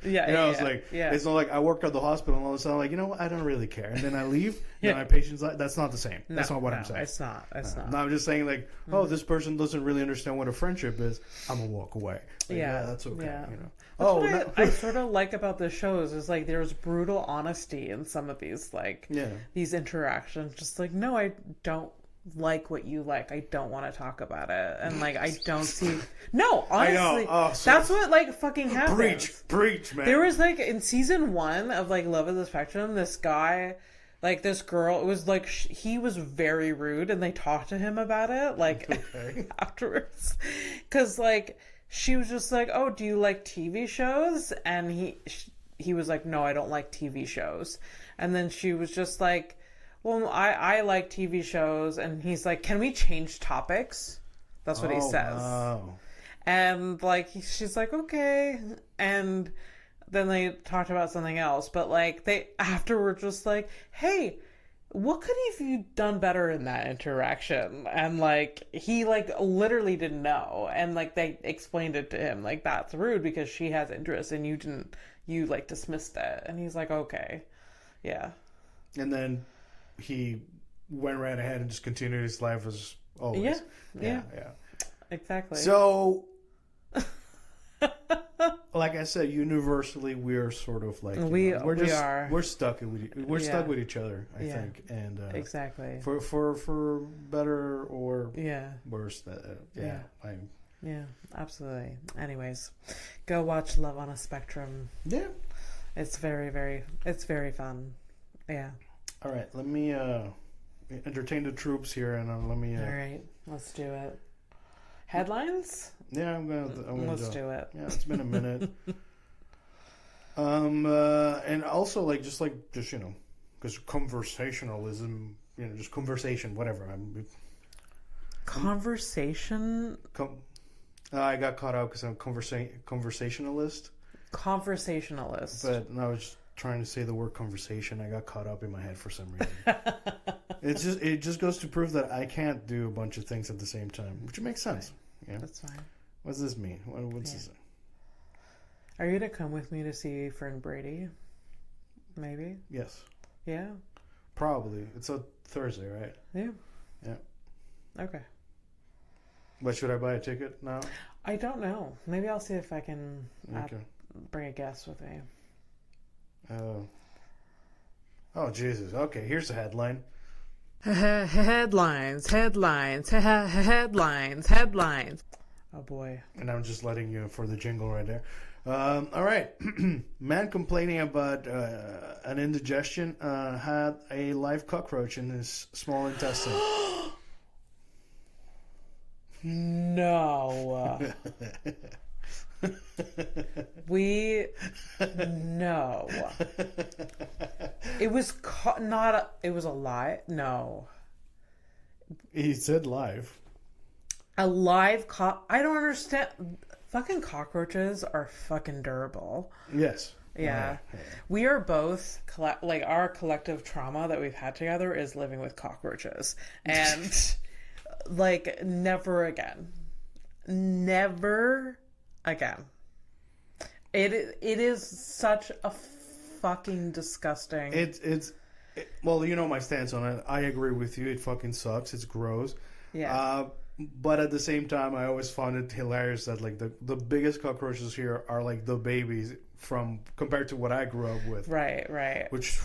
you know, it's like, it's not like I work at the hospital and all of a sudden I'm like, you know what, I don't really care. And then I leave and my patient's like, that's not the same. That's not what I'm saying. It's not. No, I'm just saying like, oh, this person doesn't really understand what a friendship is. I'm going to walk away. Like, that's okay. Yeah. You know? That's what I sort of like about the shows is like, there's brutal honesty in some of these, like, these interactions. Just like, no, I don't like what you like. I don't want to talk about it, and like I don't see. No, honestly, that's what like fucking happens. Preach, man. There was like in season 1 of like Love of the Spectrum, this guy, like this girl, it was like he was very rude, and they talked to him about it like afterwards, because like she was just like, oh, do you like TV shows? And he was like, no, I don't like TV shows. And then she was just like, well, I like TV shows. And he's like, can we change topics? That's what he says. Wow. And like, she's like, okay. And then they talked about something else. But like, they afterwards just like, hey, what could have you done better in that interaction? And like, he like literally didn't know. And like, they explained it to him like, that's rude because she has interest and you like dismissed it. And he's like, okay. Yeah. And then he went right ahead and just continued his life as always. Yeah. Exactly. So, like I said, universally, we're sort of like we're stuck with each other. I think, and exactly for better or worse. Absolutely. Anyways, go watch Love on a Spectrum. Yeah, it's very fun. Yeah. All right, let me entertain the troops here, and let me. All right, let's do it. Headlines? Yeah, I'm gonna let's do it. Yeah, it's been a minute. And also just you know, because conversationalism, you know, just conversation, whatever. Conversation. I got caught out because I'm conversationalist. Conversationalist. But I was trying to say the word conversation. I got caught up in my head for some reason. It just goes to prove that I can't do a bunch of things at the same time, which makes sense. Yeah, that's fine. What does this mean? What's this? Are you gonna come with me to see Fern Brady? Maybe. Yes. Yeah. Probably. It's a Thursday, right? Yeah. Yeah. Okay. But should I buy a ticket now? I don't know. Maybe I'll see if I can bring a guest with me. Oh, Jesus. Okay, here's the headline. Headlines. Oh, boy. And I'm just letting you for the jingle right there. All right. Man complaining about an indigestion had a live cockroach in his small intestine. No. No. It was it was a lie. No. He said live. A live I don't understand. Fucking cockroaches are fucking durable. Yes. Yeah. We are both our collective trauma that we've had together is living with cockroaches. And like never again. Never again. It is such a fucking disgusting. Well, you know my stance on it. I agree with you. It fucking sucks. It's gross. Yeah. But at the same time, I always found it hilarious that like the biggest cockroaches here are like the babies compared to what I grew up with. Right. Which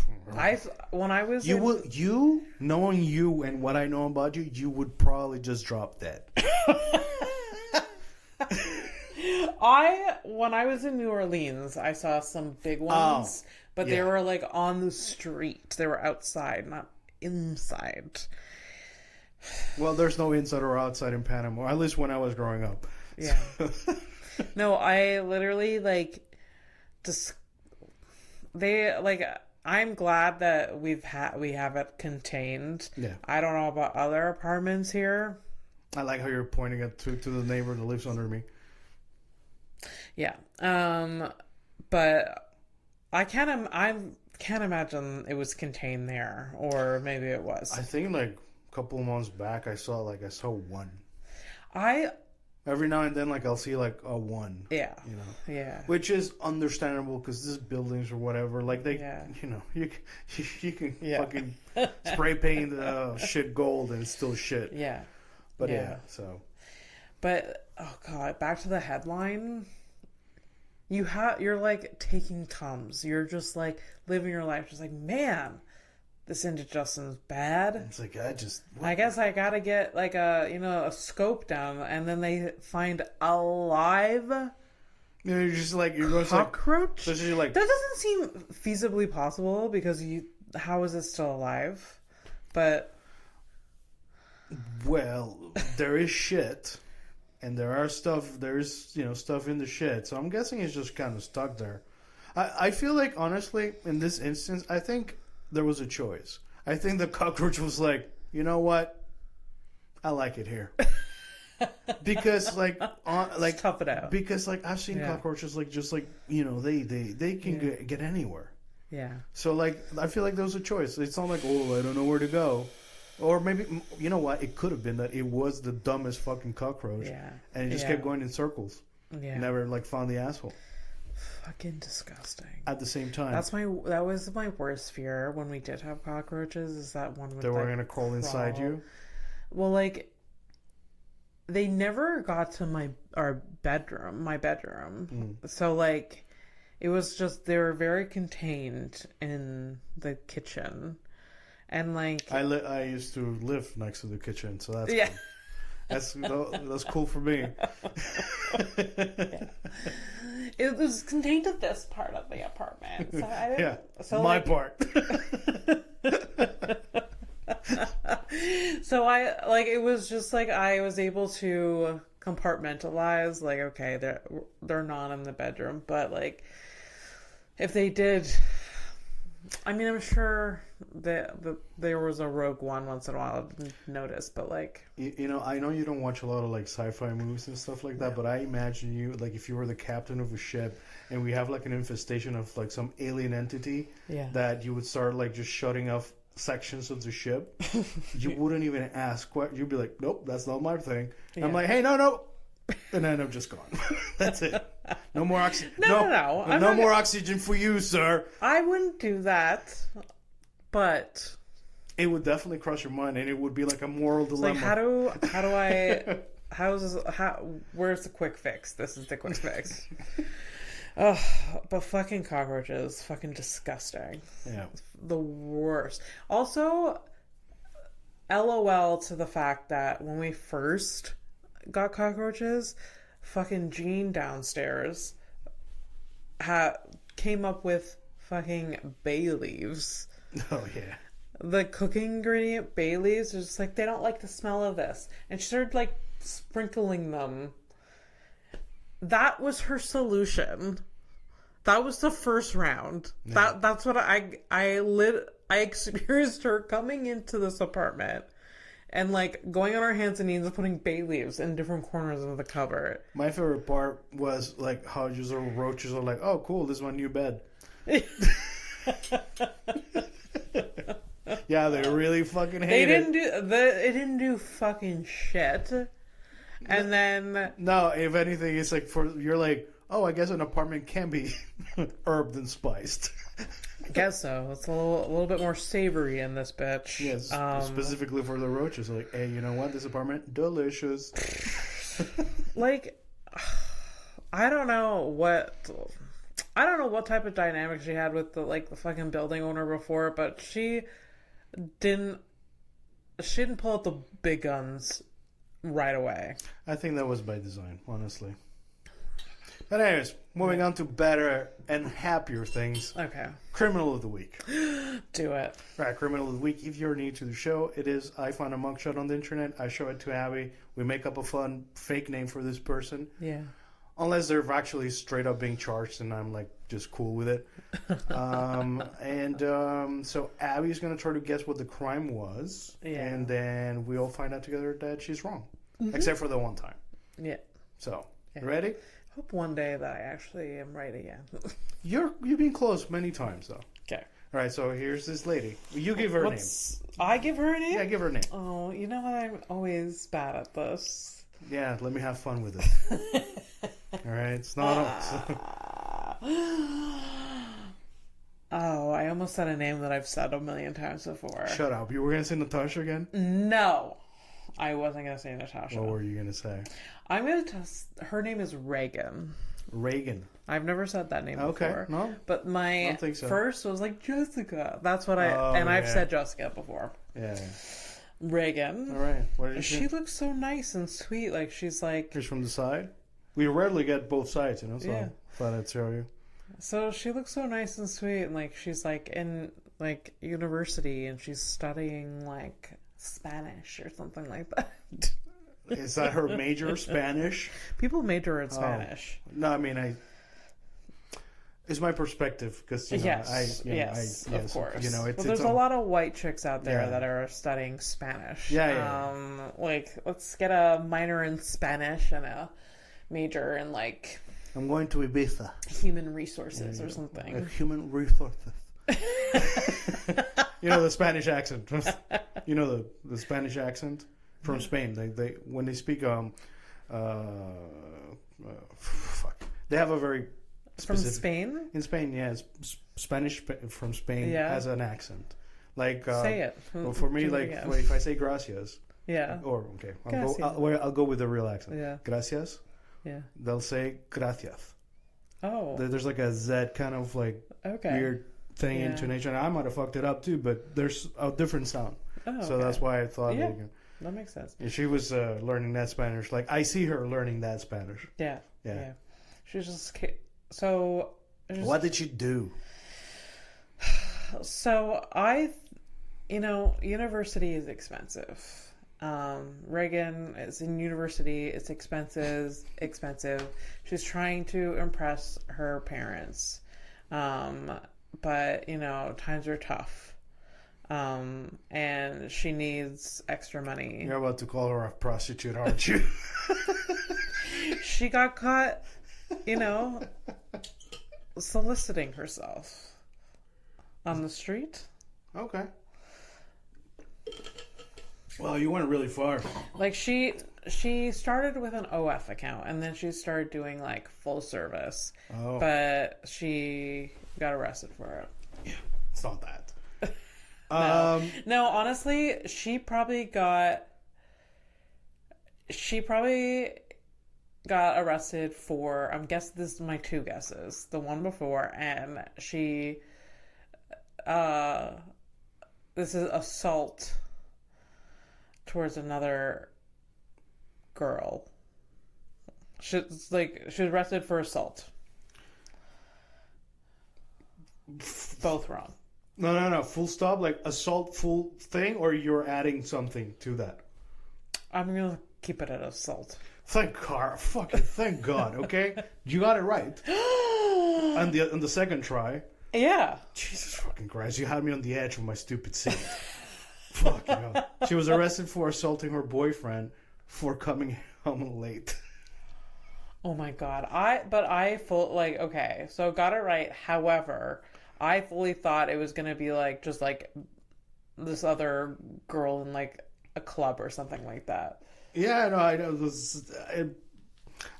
when I was knowing you and what I know about you, you would probably just drop dead. When I was in New Orleans, I saw some big ones, but they were like on the street. They were outside, not inside. Well, there's no inside or outside in Panama, at least when I was growing up. Yeah. No, I literally I'm glad that we have it contained. Yeah. I don't know about other apartments here. I like how you're pointing it to the neighbor that lives under me. Yeah. But I can't imagine it was contained there, or maybe it was. I think like a couple of months back I saw one. Every now and then I'll see like a one. Yeah. You know. Yeah. Which is understandable because this is buildings or whatever. Like you know, you can fucking spray paint shit gold and it's still shit. Yeah. But so. But oh god, back to the headline. You're like taking Tums. You're just like living your life, just like, man, this indigestion's bad. It's like I guess I gotta get like a scope down, and then they find a live. You're just like you're going cockroach. So you're like, that doesn't seem feasibly possible because how is it still alive? But well, there is shit. And there's stuff in the shit. So I'm guessing it's just kind of stuck there. I feel like, honestly, in this instance, I think there was a choice. I think the cockroach was like, you know what? I like it here. Because like tough it out. Because like I've seen cockroaches like just like they can get anywhere. Yeah. So like I feel like there was a choice. It's not like, oh, I don't know where to go. Or maybe, you know what, it could have been that it was the dumbest fucking cockroach. Yeah. And it just kept going in circles. Yeah. Never like found the asshole. Fucking disgusting. At the same time. That was my worst fear when we did have cockroaches, is that one would they were going to crawl inside you? Well, like, they never got to my bedroom. So like, it was just, they were very contained in the kitchen. And like I used to live next to the kitchen, so that's cool. That's cool for me. It was contained to this part of the apartment. So I didn't, so my part. So I like, it was just like I was able to compartmentalize. Like, okay, they're not in the bedroom, but like if they did. I mean, I'm sure that there was a rogue one once in a while I didn't notice, but like... You know, I know you don't watch a lot of like sci-fi movies and stuff like that, but I imagine you, like if you were the captain of a ship and we have like an infestation of like some alien entity, that you would start like just shutting off sections of the ship. You wouldn't even ask what, you'd be like, nope, that's not my thing. I'm like, hey, no. And then I'm just gone. That's it. No more oxygen. No more oxygen for you, sir. I wouldn't do that, but it would definitely cross your mind, and it would be like a moral dilemma. Like, where's the quick fix? This is the quick fix. Oh, but fucking cockroaches, fucking disgusting. Yeah, the worst. Also, LOL to the fact that when we first got cockroaches, fucking Jean downstairs came up with fucking bay leaves. Oh yeah. The cooking ingredient bay leaves are just like, they don't like the smell of this, and she started like sprinkling them. That was her solution. That was the first round. Yeah. That's what I experienced her coming into this apartment and like going on our hands and knees and putting bay leaves in different corners of the cupboard. My favorite part was like how just little roaches are like, oh cool, this is my new bed. Yeah, they really fucking hate it. It didn't do fucking shit. And then no, if anything, it's like you're like, oh, I guess an apartment can be herbed and spiced. I guess so. It's a little bit more savory in this bitch. Yes, specifically for the roaches. Like, hey, you know what? This apartment, delicious. Like, I don't know what type of dynamic she had with the fucking building owner before, but she didn't pull out the big guns right away. I think that was by design, honestly. But anyways, moving on to better and happier things. Okay. Criminal of the Week. Do it. Right, Criminal of the Week. If you're new to the show, it is, I find a mugshot on the internet, I show it to Abby, we make up a fun fake name for this person. Yeah. Unless they're actually straight up being charged, and I'm like just cool with it. So Abby's going to try to guess what the crime was. Yeah. And then we all find out together that she's wrong. Mm-hmm. Except for the one time. Yeah. So, you ready? Hope one day that I actually am right again. You've been close many times, though. Okay. All right, so here's this lady. You give her a name. I give her a name? Yeah, give her a name. Oh, you know what? I'm always bad at this. Yeah, let me have fun with it. All right, it's not... Oh, I almost said a name that I've said a million times before. Shut up. You were going to say Natasha again? No. I wasn't going to say Natasha. What were you going to say? I'm going to her name is Reagan. Reagan. I've never said that name before. Okay, no. But my first was like Jessica. That's what I've said Jessica before. Yeah. Reagan. All right. What did she looks so nice and sweet. Like she's like... She's from the side? We rarely get both sides, so I thought I'd show you. So she looks so nice and sweet, and like she's like in like university, and she's studying like Spanish or something like that. Is that her major, Spanish? People major in Spanish. No, I mean It's my perspective because yes, of course. There's a lot of white chicks out there that are studying Spanish. Like, let's get a minor in Spanish and a major in like. I'm going to Ibiza. Human resources or something. Human resources. The Spanish accent. The Spanish accent from Spain. They when they speak they have a very specific, from Spain? In Spain, it's Spanish from Spain has an accent. Like say it. Well, for me, like if I say gracias. Yeah. Or I'll go with the real accent. Yeah. Gracias. Yeah. They'll say gracias. Oh. There's like a Z kind of like weird thing intonation. I might have fucked it up too, but there's a different sound. Oh, so that's why I thought. Yeah. That makes sense. Yeah, she was learning that Spanish. Like I see her learning that Spanish. Yeah. She was just so. What did she do? So university is expensive. Reagan is in university. It's expensive. She's trying to impress her parents, but times are tough. And she needs extra money. You're about to call her a prostitute, aren't you? She got caught, soliciting herself on the street. Okay. Well, you went really far. Like she started with an OF account and then she started doing like full service. Oh. But she got arrested for it. Yeah, it's not that. No, honestly, she probably got arrested for, I'm guessing this is my two guesses. The one before, and she this is assault towards another girl. She's arrested for assault. Both wrong. No. Full stop. Like assault, full thing, or you're adding something to that. I'm gonna keep it at assault. Thank God. Okay, you got it right. on the second try. Yeah. Jesus fucking Christ! You had me on the edge of my stupid seat. Fuck you. She was arrested for assaulting her boyfriend for coming home late. Oh my God. So got it right. However, I fully thought it was going to be like just like this other girl in like a club or something like that. Yeah, no, I know.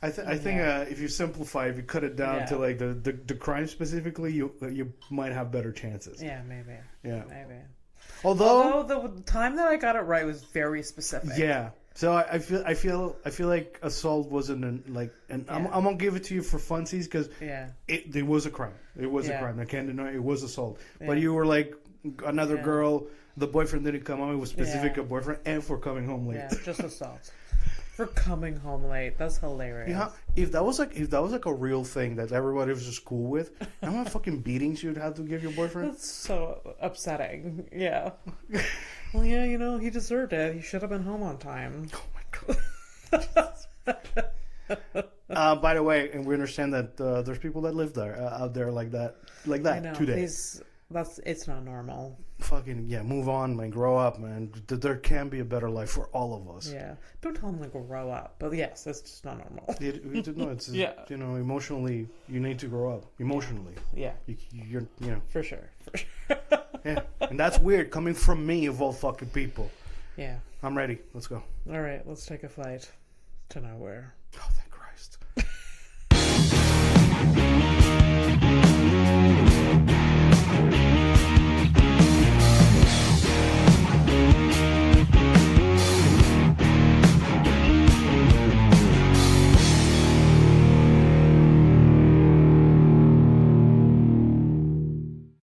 I think if you simplify, if you cut it down to like the crime specifically, you might have better chances. Yeah, maybe. Yeah, maybe. Although the time that I got it right was very specific. Yeah. So I feel like assault wasn't I'm gonna give it to you for funsies because it was a crime. It was a crime. I can't deny it was assault. Yeah. But you were like another girl. The boyfriend didn't come home. It was specific a boyfriend and for coming home late. Yeah, just assault. For coming home late. That's hilarious. Yeah, if that was like a real thing that everybody was just cool with, how many fucking beatings you'd have to give your boyfriend? That's so upsetting. Yeah. Well, yeah, he deserved it. He should have been home on time. Oh my God. By the way, and we understand that there's people that live there out there like that I know, today. It's not normal. Fucking move on, man. Grow up, man. There can be a better life for all of us. Yeah, don't tell them to grow up. But yes, that's just not normal. No, it's emotionally, you need to grow up. Emotionally, yeah. You're for sure. Yeah, and that's weird coming from me of all fucking people. Yeah, I'm ready. Let's go. All right, let's take a flight to nowhere. Oh, thank Christ.